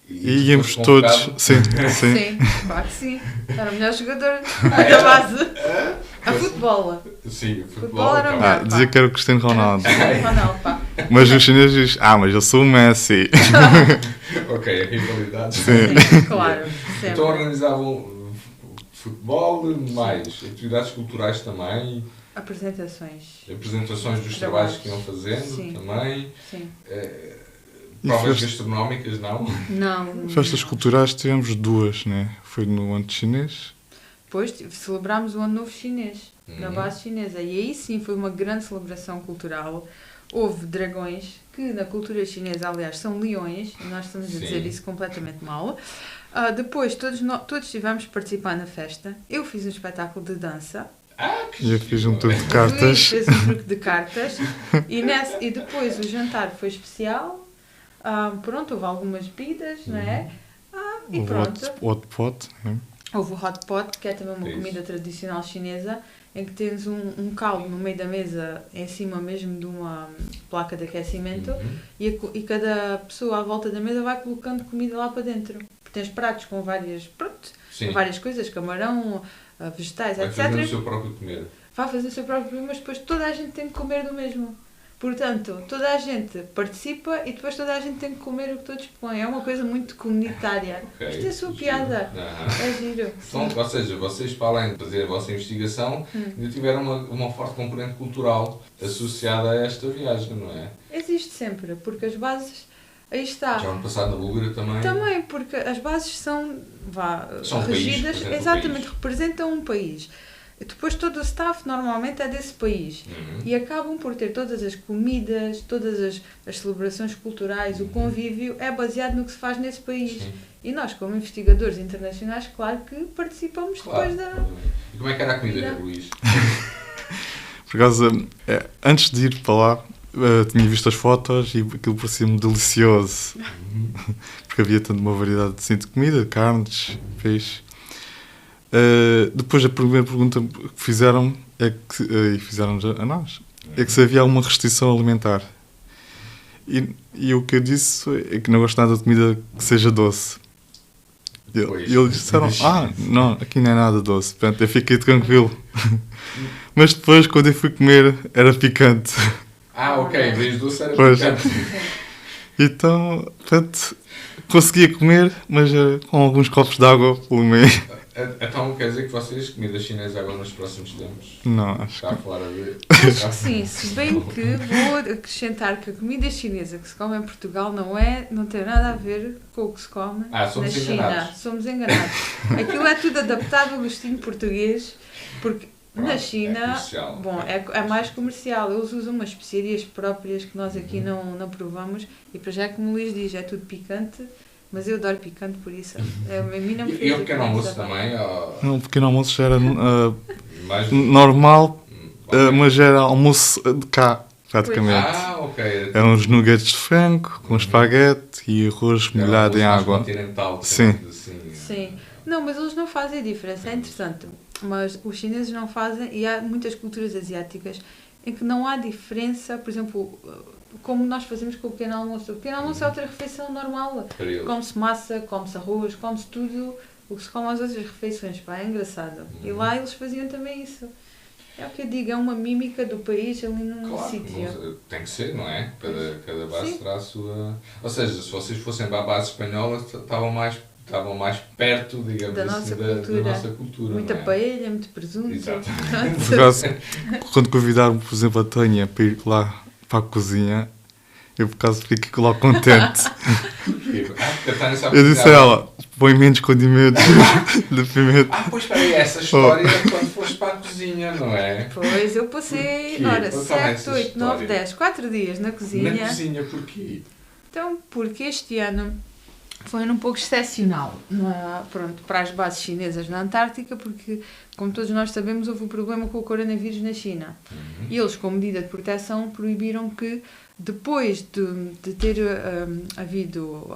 E íamos depois todos. convocado? Sim. Sim, claro que sim. Era o melhor jogador da base. A futebol. Sim, o Futebol futebol. era então. Dizia que era o Cristiano Ronaldo. Ronaldo, pá. Mas os chineses dizem, mas eu sou o Messi. Ok, a rivalidade. Sim, claro. Então Sempre. organizavam futebol, mais atividades culturais também, Apresentações. apresentações dos trabalhos que iam fazendo Sim. também, Sim. provas festa- gastronómicas, não? Não. Festas culturais tivemos duas, né? Foi no ano chinês. Depois celebrámos o Ano Novo Chinês, na Uhum. base chinesa. E aí sim foi uma grande celebração cultural. Houve dragões, que na cultura chinesa, aliás, são leões. E nós estamos a dizer Sim. isso completamente mal. Depois todos tivemos que participar na festa. Eu fiz um espetáculo de dança. E eu fiz um truque de Luís cartas. fez um truque de cartas. E depois o jantar foi especial. Pronto, houve algumas bebidas, não é? E O pronto. hot pot. Né? Houve o hot pot, que é também uma Isso. comida tradicional chinesa, em que tens um caldo no meio da mesa, em cima mesmo de uma placa de aquecimento, e cada pessoa à volta da mesa vai colocando comida lá para dentro. Tens pratos com várias, Sim, várias coisas, camarão, vegetais, vai fazendo o etc. seu próprio comer. Vai fazer o seu próprio comer, mas depois toda a gente tem que comer do mesmo. Portanto, toda a gente participa e depois toda a gente tem que comer o que todos põem. É uma coisa muito comunitária. Ok, Isto é a sua giro. piada. Aham. É giro. Então, ou seja, vocês, para além de fazer a vossa investigação, ainda tiveram uma forte componente cultural associada a esta viagem, não é? Existe sempre, porque as bases. Aí está. Já ano passado na Búlgara também. Também, porque as bases são São um país, regidas, representam um exatamente, país. representam um país. E depois todo o staff normalmente é desse país. E acabam por ter todas as comidas, todas as celebrações culturais, o convívio é baseado no que se faz nesse país. Sim. E nós, como investigadores internacionais, claro que participamos Claro. depois da. E como é que era a comida, Não. Luís? Por causa, antes de ir para lá, tinha visto as fotos e aquilo parecia-me delicioso. Porque havia tanta uma variedade de comida, carnes, peixe. Depois a primeira pergunta que fizeram e fizeram a nós é que se havia alguma restrição alimentar. E o que eu disse é que não gosto nada de comida que seja doce. E Pois. eles disseram, não, aqui não é nada doce. Portanto, eu fiquei tranquilo. Mas depois, quando eu fui comer, era picante. Ok, em vez de doce era Pois. picante. Então, portanto, conseguia comer, mas com alguns copos de água pelo meio. Então quer dizer que vocês, comida chinesa agora nos próximos tempos, Não, acho está fora de... Acho que sim, se bem que vou acrescentar que a comida chinesa que se come em Portugal não tem nada a ver com o que se come na somos China. enganados. Somos enganados. Aquilo é tudo adaptado ao gostinho português, porque na China, comercial. é mais comercial. Eles usam umas especiarias próprias que nós aqui não provamos e para já, como o Luís diz, é tudo picante. Mas eu adoro picante, por isso. A mim não me fez E o pequeno diferença. almoço também? que o pequeno almoço já era Mais... normal, Ok. mas já era almoço de cá, praticamente. Ok. Eram uns nuggets de frango, com espaguete e arroz Era molhado em almoço mais água. continental, Sim. assim. Sim. Não, mas eles não fazem diferença, é interessante. Mas os chineses não fazem, e há muitas culturas asiáticas em que não há diferença, por exemplo, como nós fazemos com o pequeno almoço. O pequeno almoço é outra refeição normal. Para eles. Come-se massa, come-se arroz, come-se tudo o que se come às outras refeições. Pá, é engraçado. E lá eles faziam também isso. É o que eu digo, é uma mímica do país ali num Claro, sítio. tem que ser, não é? Cada base Sim. terá a sua... Ou seja, se vocês fossem para a base espanhola, estavam mais perto, digamos Da assim, nossa da cultura. nossa cultura. Muita não é? paella, muito presunto. Exato. Por acaso, quando convidaram, por exemplo, a Tânia para ir lá para a cozinha, eu por acaso fiquei lá contente. Porque a Tânia sabe Eu disse a cozinhar. ela, põe menos condimentos de pimenta. Pois espera aí, essa história é quando foste para a cozinha, não é? Pois, eu passei, Porquê? ora, Conta-me 7, essa 8, 9, história. 10, 4 dias na cozinha. Na cozinha, porquê? Então, porque este ano foi um pouco excepcional para as bases chinesas na Antártica, porque, como todos nós sabemos, houve um problema com o coronavírus na China. E eles, como medida de proteção, proibiram que, depois de ter havido,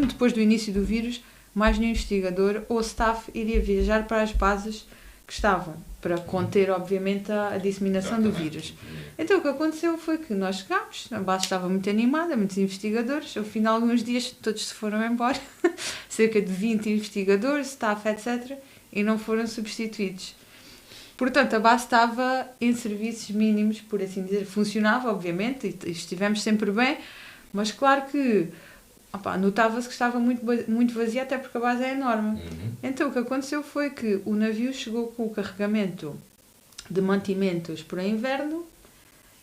depois do início do vírus, mais nenhum investigador ou staff iria viajar para as bases que estavam, para conter, obviamente, a disseminação do vírus. Então, o que aconteceu foi que nós chegámos, a base estava muito animada, muitos investigadores, ao final de alguns dias todos se foram embora, cerca de 20 investigadores, staff, etc., e não foram substituídos. Portanto, a base estava em serviços mínimos, por assim dizer, funcionava, obviamente, e estivemos sempre bem, mas claro que notava-se que estava muito vazia, até porque a base é enorme. Então, o que aconteceu foi que o navio chegou com o carregamento de mantimentos para o inverno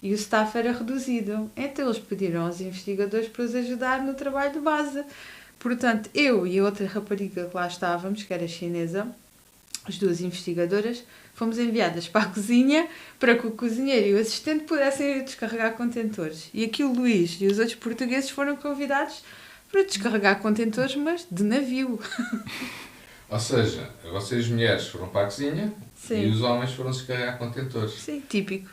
e o staff era reduzido. Então, eles pediram aos investigadores para os ajudar no trabalho de base. Portanto, eu e a outra rapariga que lá estávamos, que era chinesa, as duas investigadoras, fomos enviadas para a cozinha para que o cozinheiro e o assistente pudessem ir descarregar contentores. E aqui o Luís e os outros portugueses foram convidados para descarregar contentores, mas de navio. Ou seja, vocês mulheres foram para a cozinha Sim. e os homens foram descarregar contentores. Sim, típico.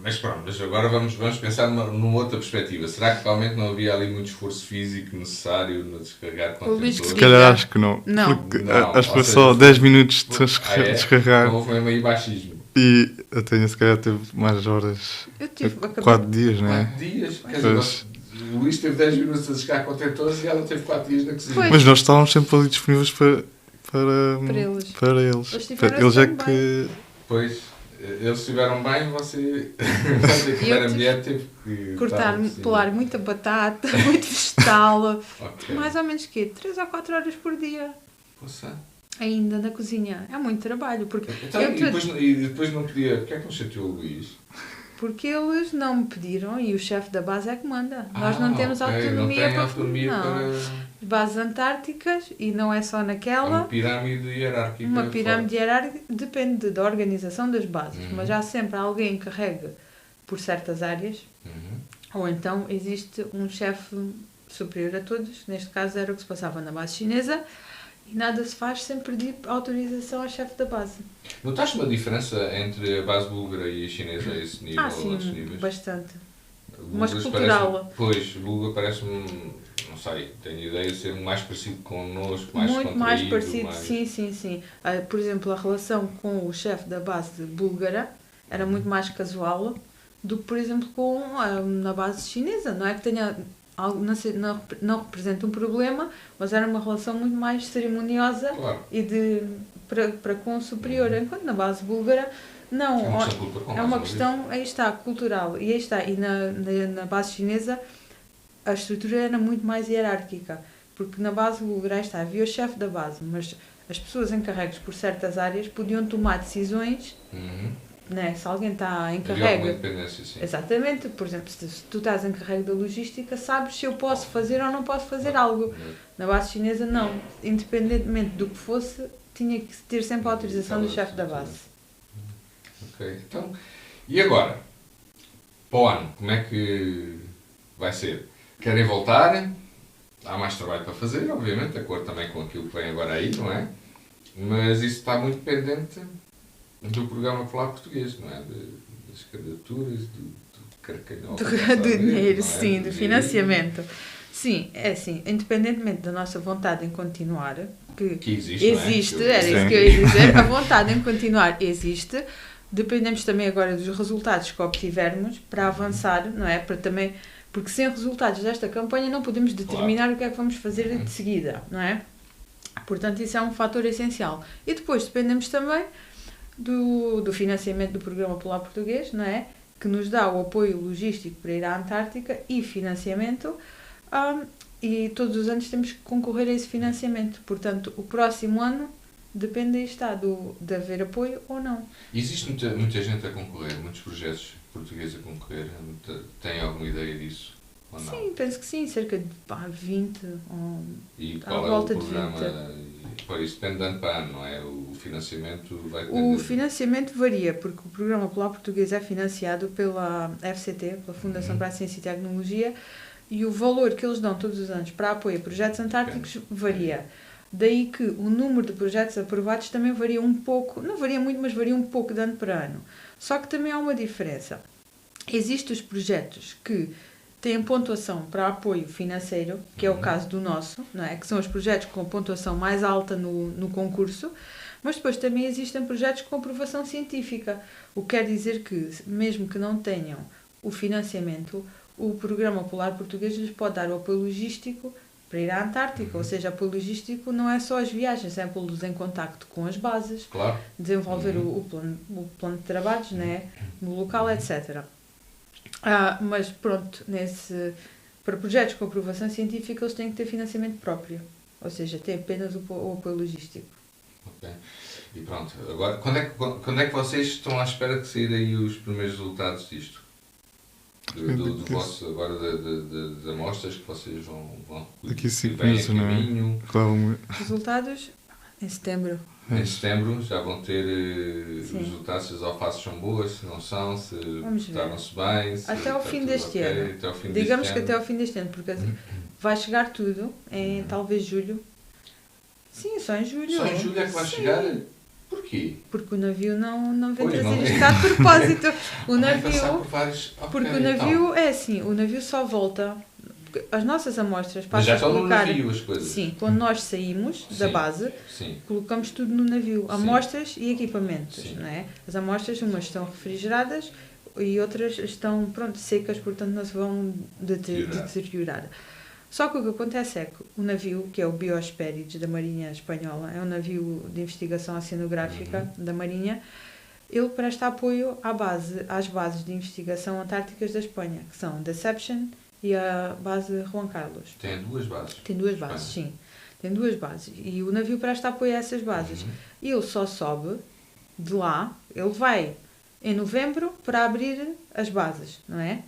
Mas pronto, mas agora vamos pensar numa outra perspectiva. Será que realmente não havia ali muito esforço físico necessário no descarregar O Luís contentores? Se calhar acho que não. Não. Porque Não, acho que ou foi só seja, 10 minutos de É? descarregar. Então houve mesmo aí baixismo. E a Tânia se calhar teve mais horas. Eu tive, 4 dias, não é? 4 dias. Quer dizer, Pois. o Luís teve 10 minutos a descarregar contentores e ela teve 4 dias na cozinha. Pois. Mas nós estávamos sempre ali disponíveis para eles. para eles. Eles tiveram Eles é sempre que. Pois, eles estiveram bem, você, que Eu era tive mulher, teve que cortar, estar assim. pelar muita batata, muito vegetal, Ok. mais ou menos 3 ou 4 horas por dia, Poxa. ainda na cozinha. É muito trabalho, porque, Então, e depois não podia... Porquê é que não chateou o Luís? porque eles não me pediram e o chefe da base é que manda. Nós não temos ok, autonomia não tem para... autonomia não. para... Bases antárticas, e não é só É naquela... uma pirâmide hierárquica. Uma pirâmide forte. hierárquica depende da organização das bases, Uhum. mas há sempre alguém que carrega por certas áreas, Uhum. ou então existe um chefe superior a todos, neste caso era o que se passava na base chinesa, e nada se faz sem pedir autorização ao chefe da base. Notaste uma diferença entre a base búlgara e a chinesa a esse nível, ou Sim, outros níveis? bastante. Búlgaros Mas cultural. parece-me- Pois, o búlgaro parece-me, não sei, tenho a ideia de ser mais parecido connosco, mais Muito mais descontraído, parecido, sim. Por exemplo, a relação com o chefe da base búlgara era muito mais casual do que, por exemplo, na base chinesa. Não é que tenha algo, não representa um problema, mas era uma relação muito mais cerimoniosa Claro. e para com o superior, enquanto na base búlgara não. É uma questão cultural, É uma mais questão, aí está, cultural. E aí está, e na base chinesa a estrutura era muito mais hierárquica. porque na base o lugar está, havia o chefe da base, mas as pessoas encarregues por certas áreas podiam tomar decisões, né? Se alguém está encarregue... independência, sim. Exatamente, por exemplo, se tu estás encarregue da logística, sabes se eu posso fazer ou não posso fazer algo. Na base chinesa, não. Independentemente do que fosse, tinha que ter sempre a autorização do chefe da base. Ok, então, e agora? Para o ano, como é que vai ser? Querem voltar? Há mais trabalho para fazer, obviamente, de acordo também com aquilo que vem agora aí, não é? Mas isso está muito dependente do programa Falar Português, não é? Das candidaturas, do carcanhol. Do dinheiro, é? sim, do financiamento. Sim, é assim, independentemente da nossa vontade em continuar, que existe, não é? era isso que eu ia dizer, a vontade em continuar existe, dependemos também agora dos resultados que obtivermos para avançar, não é? Para também, porque sem resultados desta campanha não podemos determinar o que é que vamos fazer de seguida, não é? Portanto, isso é um fator essencial. E depois dependemos também do financiamento do Programa Polar Português, não é? Que nos dá o apoio logístico para ir à Antártica e financiamento, e todos os anos temos que concorrer a esse financiamento. Portanto, o próximo ano depende aí está de haver apoio ou não. Existe muita gente a concorrer, muitos projetos portugueses a concorrer. Tem alguma ideia disso? Ou não? Sim, penso que sim, cerca de 20 ou E à qual volta é o de programa? 20. Isso depende de ano para ano, não é? O financiamento vai O depender. financiamento varia, porque o Programa Polar Português é financiado pela FCT, pela Fundação para a Ciência e Tecnologia, e o valor que eles dão todos os anos para apoio a projetos antárticos varia. Daí que o número de projetos aprovados também varia um pouco, não varia muito, mas varia um pouco de ano para ano. Só que também há uma diferença. Existem os projetos que têm pontuação para apoio financeiro, que é o caso do nosso, não é? Que são os projetos com pontuação mais alta no concurso, mas depois também existem projetos com aprovação científica, o que quer dizer que, mesmo que não tenham o financiamento, o Programa Polar Português lhes pode dar o apoio logístico para ir à Antártica, ou seja, apoio logístico não é só as viagens, é pô-los em contacto com as bases, Claro. desenvolver o plano de trabalhos, né, no local, etc. Mas pronto, para projetos com aprovação científica eles têm que ter financiamento próprio, ou seja, tem apenas o apoio logístico. Ok. E pronto, agora, quando é que vocês estão à espera de sair aí os primeiros resultados disto? Do vosso, agora das amostras que vocês vão daqui a 5 vêm meses, a caminho. Claro. Resultados em setembro. Em setembro já vão ter os resultados, se as alfaces são boas, se não são, se portaram-se bem. Se até ao fim deste ano. Digamos que até ao fim deste ano, porque vai chegar tudo em talvez julho. Sim, só em julho. Só em julho é que vai chegar? Porquê? Porque o navio não vem Pois, trazer isto cá de propósito. O navio. Porque o navio então. é assim, o navio só volta. As nossas amostras Mas já estão colocar, no navio as coisas. Sim, quando nós saímos da base, colocamos tudo no navio, amostras e equipamentos, não é? As amostras, umas estão refrigeradas e outras estão, secas, portanto não se vão deteriorar. Só que o que acontece é que o navio, que é o Biospérides da Marinha Espanhola, é um navio de investigação oceanográfica da Marinha, ele presta apoio às bases de investigação antárticas da Espanha, que são Deception e a base Juan Carlos. Tem duas bases? Tem duas bases, sim. Tem duas bases. E o navio presta apoio a essas bases. E ele só sobe de lá, ele vai em novembro para abrir as bases, não é?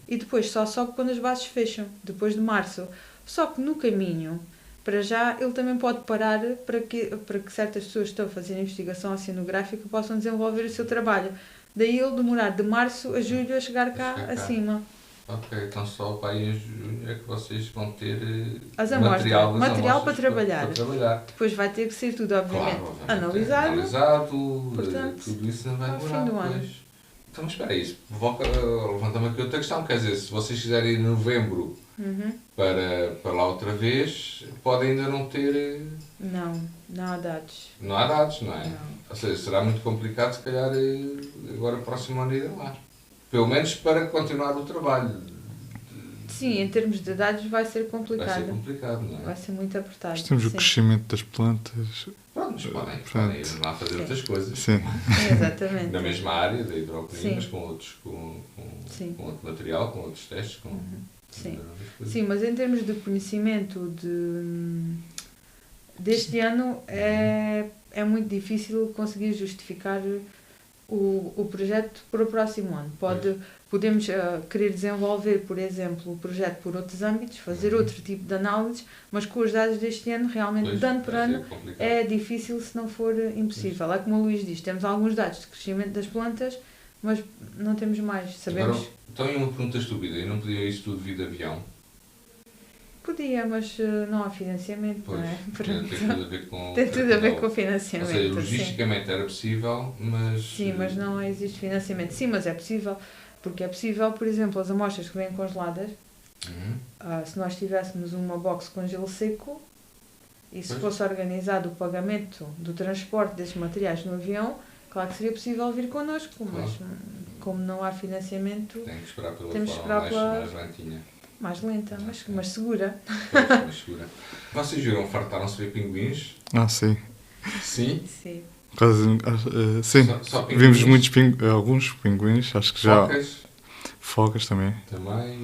E depois só sobe quando as bases fecham, depois de março. Só que no caminho, para já, ele também pode parar para que certas pessoas que estão a fazer investigação oceanográfica possam desenvolver o seu trabalho. Daí ele demorar de março a julho a chegar cá acima. Ok, então só para aí em junho é que vocês vão ter as amostras, material para trabalhar. Depois vai ter que ser tudo, obviamente, analisado. Portanto, tudo isso não vai demorar depois. Então, mas espera aí, levanta-me aqui outra questão. Quer dizer, se vocês quiserem ir em novembro para lá outra vez, podem ainda não ter... Não há dados. Não há dados, não é? Não. Ou seja, será muito complicado, se calhar, agora próximo ano ir lá. Pelo menos para continuar o trabalho. Sim, em termos de dados vai ser complicado. Vai ser complicado, não é? Vai ser muito apertado. Nós temos o crescimento das plantas. Pronto, mas podem ir lá fazer outras coisas. Sim. Exatamente. Na mesma área da hidroponia, mas com outro material, com outros testes. Sim. Sim, mas em termos de conhecimento deste ano é muito difícil conseguir justificar o projeto para o próximo ano. Podemos querer desenvolver, por exemplo, o projeto por outros âmbitos, fazer outro tipo de análises, mas com os dados deste ano, realmente, de ano para ano, é difícil, se não for impossível. É como o Luís diz, temos alguns dados de crescimento das plantas, mas não temos mais. Sabemos. Agora, então, e uma pergunta estúpida, e não podia isso tudo vir de avião? Podia, mas não há financiamento, Pois, não é? tem tudo a ver com... Tem tudo a ver com o financiamento. Ou seja, logisticamente era possível, mas... Sim, mas não existe financiamento. Sim, mas é possível, porque é possível, por exemplo, as amostras que vêm congeladas, se nós tivéssemos uma box com gelo seco, e se fosse organizado o pagamento do transporte desses materiais no avião, claro que seria possível vir connosco, mas como não há financiamento... Tem que esperar pela temos que forma esperar mais lentinha. Mais lenta, mas segura. Pois, mais segura. Vocês viram, fartaram-se de ver pinguins? Sim. Sim? Sim. Sim. Só pinguins? Vimos alguns pinguins, acho que já... Focas? Focas também. Também.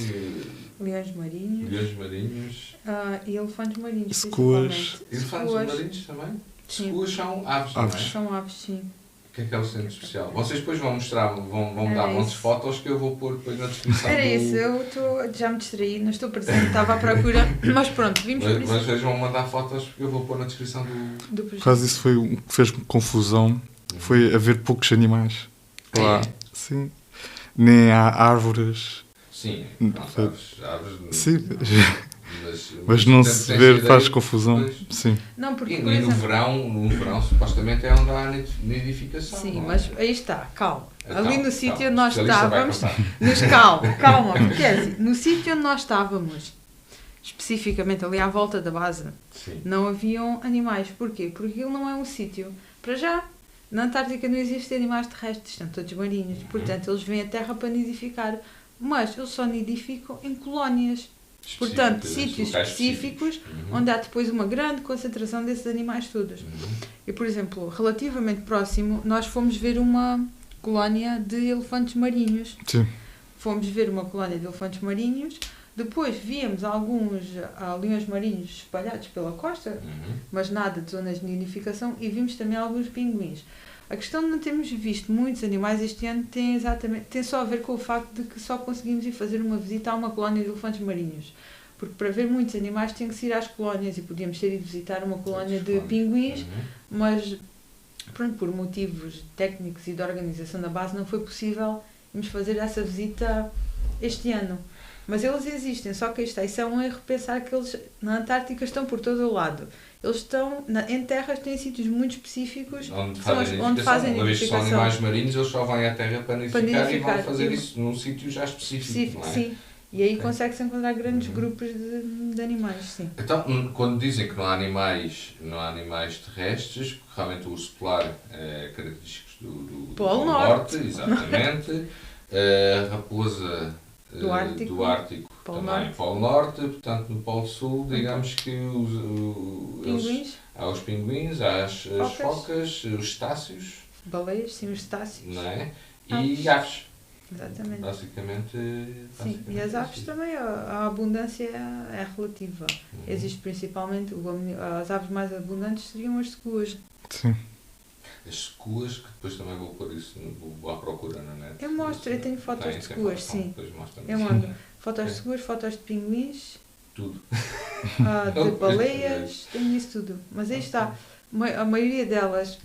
Leões marinhos. Leões marinhos. E elefantes marinhos, Escuas. principalmente. Elefantes marinhos também? Sim. Escuas são aves, não é? São aves, sim. O que é que eles têm de especial? Vocês depois vão mostrar, vão dar isso. montes de fotos que eu vou pôr depois na descrição. Era isso, já me distraí, não estou presente, estava à procura, mas pronto, vimos por isso. Mas vocês vão mandar fotos que eu vou pôr na descrição do projeto. Quase isso foi o que fez confusão. Foi haver poucos animais lá. É. Sim. Nem há árvores. Sim, aves. Sim. Mas não se ver faz confusão. Pois. Sim. Não, porque, E por exemplo, no verão supostamente é onde há nidificação. sim, não é? mas aí está, calma. Então, Ali no sítio onde nós especialista vai estávamos, calma, porque é assim, no sítio onde nós estávamos, especificamente ali à volta da base, Sim. não haviam animais. Porquê? Porque aquilo não é um sítio. Para já, na Antártica não existem animais terrestres, estão todos marinhos, portanto eles vêm à terra para nidificar, mas eles só nidificam em colónias. Portanto, sítios específicos onde há depois uma grande concentração desses animais todos. E, por exemplo, relativamente próximo, nós fomos ver uma colónia de elefantes marinhos. Sim. Fomos ver uma colónia de elefantes marinhos, depois víamos alguns leões marinhos espalhados pela costa, mas nada de zonas de nidificação, e vimos também alguns pinguins. A questão de não termos visto muitos animais este ano tem só a ver com o facto de que só conseguimos ir fazer uma visita a uma colónia de elefantes marinhos. Porque para ver muitos animais tem que se ir às colónias, e podíamos ter ido visitar uma colónia de pinguins, mas pronto, por motivos técnicos e de organização da base não foi possível irmos fazer essa visita este ano. Mas eles existem, só que isso é um erro pensar que eles na Antártica estão por todo o lado. Eles estão em terras, têm sítios muito específicos onde fazem uma vez que são nidificação. animais marinhos, eles só vêm à terra para nidificar e vão fazer isso num sítio já específico, não é? Sim, e aí consegue-se encontrar grandes grupos de animais, sim. Então, quando dizem que não há animais terrestres, porque realmente o urso polar é característico do Polo Norte, exatamente, a raposa do Ártico, Polo também Norte. Polo Norte, portanto no Polo Sul, digamos que há os pinguins, há as focas, os cetáceos, baleias, sim, os cetáceos, não é? E aves. Exatamente. Basicamente, sim, e as aves também, a abundância é relativa. Existe principalmente, as aves mais abundantes seriam as secuas. Sim. As secuas, que depois também vou pôr isso, vou à procura na net. Eu tenho fotos de secuas, sim. Eu mando. mando fotos de secuas, fotos de pinguins, tudo. De baleias, tenho isso tudo. Mas aí está, a maioria delas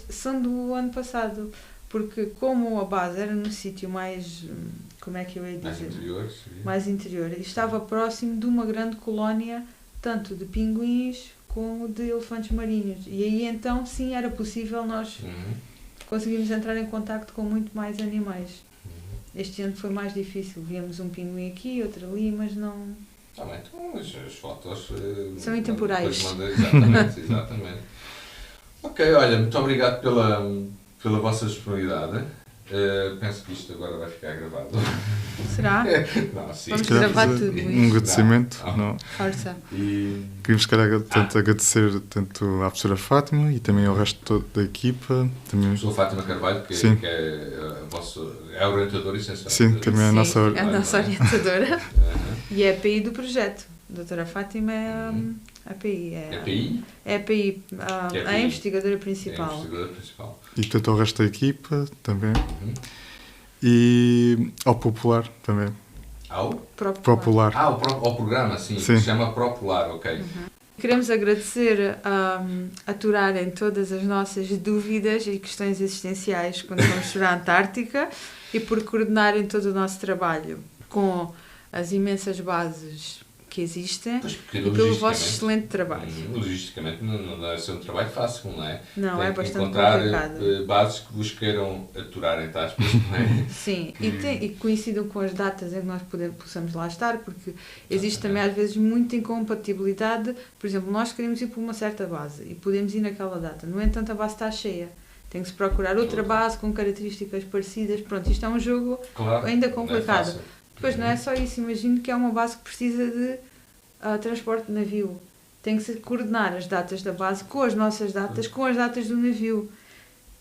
são do ano passado. Porque como a base era num sítio mais, como é que eu ia dizer? Mais interior. E estava próximo de uma grande colónia, tanto de pinguins como de elefantes marinhos. E aí então sim era possível nós conseguirmos entrar em contacto com muito mais animais. Este ano foi mais difícil. Víamos um pinguim aqui, outro ali, mas não... Tá bem, então as fotos... são intemporais. Exatamente. Ok, olha, muito obrigado pela vossa disponibilidade. Penso que isto agora vai ficar gravado. Será? Não, sim. Vamos gravar tudo. Um agradecimento. Não. Força. Queríamos agradecer tanto à professora Fátima e também ao resto da equipa. Também... Sou a Fátima Carvalho, que é a orientadora essencial. Sim, também é a nossa orientadora. E é a API do projeto. A doutora Fátima é a API. API? É a API, a investigadora É a principal. investigadora principal. E portanto ao resto da equipa também. Uhum. E ao Popular também. Ao? Popular. Ao programa, sim. Sim. Se chama Popular, ok. Queremos agradecer a aturarem todas as nossas dúvidas e questões existenciais quando vamos para a Antártica e por coordenarem todo o nosso trabalho com as imensas bases que existem Pois, porque e pelo vosso logisticamente- excelente trabalho. Logisticamente não deve ser um trabalho fácil, não é? Não, Tem é que bastante encontrar complicado. bases que vos queiram aturar, entre aspas, não é? Sim, e coincidam com as datas em que nós possamos lá estar, porque existe também às vezes muita incompatibilidade. Por exemplo, nós queremos ir para uma certa base e podemos ir naquela data, no entanto a base está cheia. Tem que se procurar outra base com características parecidas. Pronto, isto é um jogo Claro, ainda não é complicado. fácil. Depois não é só isso, imagino que é uma base que precisa de transporte de navio. Tem que se coordenar as datas da base com as nossas datas, com as datas do navio.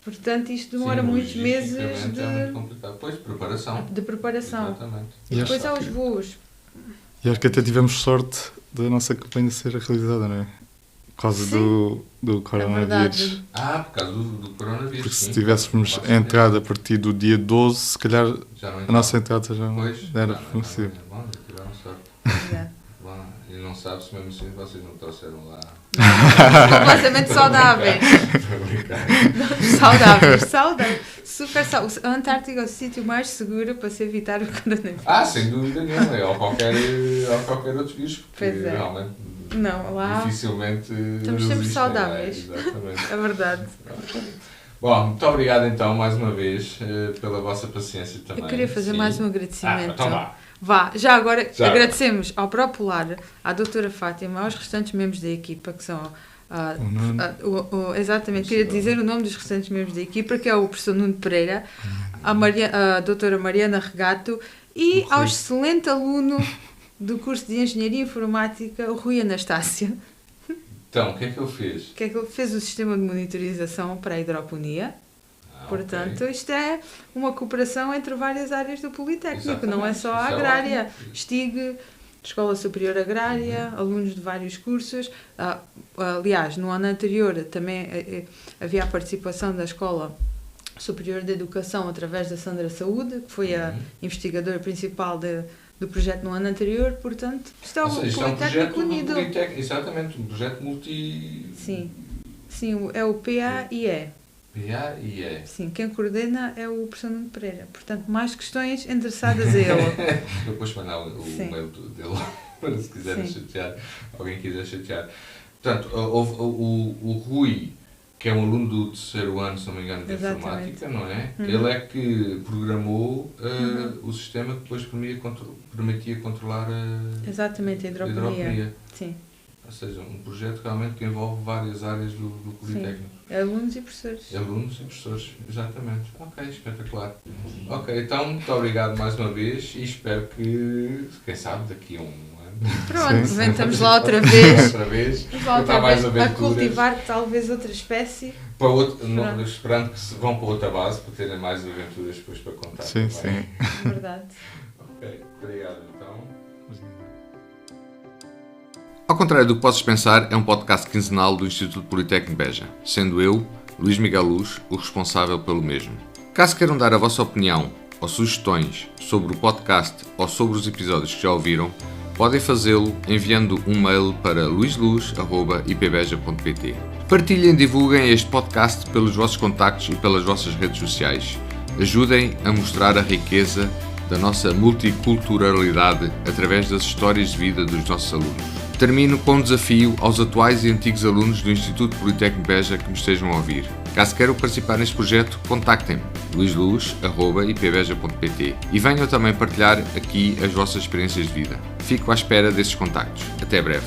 Portanto, isto demora Sim, muitos meses logisticamente é muito complicado. Pois, preparação. de preparação. Exatamente. E Depois acho há os voos. E acho que até tivemos sorte da nossa campanha ser realizada, não é? Por causa Sim. do coronavírus. verdade. Por causa do coronavírus. Porque se sim. tivéssemos Não entrado a partir do dia 12, se calhar Já não a nossa entrada já não Pois, era já possível. Bom, tiveram sorte. Exato. Bom, e não sabe-se mesmo assim vocês não trouxeram lá. Completamente saudáveis. Estou a brincar. Saudáveis. Super saudáveis. A Antártica é o sítio mais seguro para se evitar o coronavírus. Sem dúvida nenhuma. Ou qualquer outro vírus. Porque Pois é. realmente Não, lá dificilmente. estamos sempre resistem, saudáveis. não é? Exatamente. é verdade. Bom, muito obrigado então mais uma vez pela vossa paciência também. Eu queria fazer Sim. mais um agradecimento. Então vá. Vá, já agora Já. agradecemos ao Popular, à doutora Fátima, aos restantes membros da equipa, que são... O Nuno. Exatamente, queria dizer o nome dos restantes membros da equipa, que é o professor Nuno Pereira, a doutora Mariana Regato e ao excelente aluno do curso de Engenharia Informática, o Rui Anastácio, Então, o que é que ele fez? que é que ele fez o sistema de monitorização para a hidroponia. Portanto, isto é uma cooperação entre várias áreas do Politécnico, não é só a Exatamente, isso é agrária. ótimo. STIG, Escola Superior Agrária, alunos de vários cursos. Aliás, no ano anterior também havia a participação da Escola Superior de Educação através da Sandra Saúde, que foi a investigadora principal do projeto no ano anterior. Portanto, isto é Ou o seja, isto é um Politécnico projeto unido. Exatamente, um projeto multi... Sim, é o PAIE. PAIE. Sim, quem coordena é o professor Nuno Pereira. Portanto, mais questões endereçadas a ele. Eu depois mandar o Sim. mail dele para se quiserem Sim. chatear, alguém quiser chatear. Portanto, houve o Rui, que é um aluno do terceiro ano, se não me engano, de Exatamente. informática, não é? Uhum. Ele é que programou o sistema que depois permitia controlar a Exatamente, a hidroponia. Sim, Ou seja, um projeto realmente que envolve várias áreas do Politécnico. é alunos e professores. Alunos e professores, exatamente. Ok, espetacular. Ok, então muito obrigado mais uma vez e espero que, quem sabe, daqui a um ano. Pronto, Sim. vamos lá outra vez. Outra vez. Vamos lá outra Contar mais vez a aventuras. cultivar talvez outra espécie. Para outro, Pronto. esperando que se vão para outra base para terem mais aventuras depois para contar. Sim, também. sim. Verdade. Ok, obrigado então. Ao contrário do que possas pensar, é um podcast quinzenal do Instituto Politécnico Beja, sendo eu, Luís Miguel Luz, o responsável pelo mesmo. Caso queiram dar a vossa opinião ou sugestões sobre o podcast ou sobre os episódios que já ouviram, podem fazê-lo enviando um mail para luisluz@ipbeja.pt. Partilhem e divulguem este podcast pelos vossos contactos e pelas vossas redes sociais. Ajudem a mostrar a riqueza da nossa multiculturalidade através das histórias de vida dos nossos alunos. Termino com um desafio aos atuais e antigos alunos do Instituto Politécnico Beja que me estejam a ouvir. Caso queiram participar neste projeto, contactem-me, luisluz@ipbeja.pt, e venham também partilhar aqui as vossas experiências de vida. Fico à espera desses contactos. Até breve.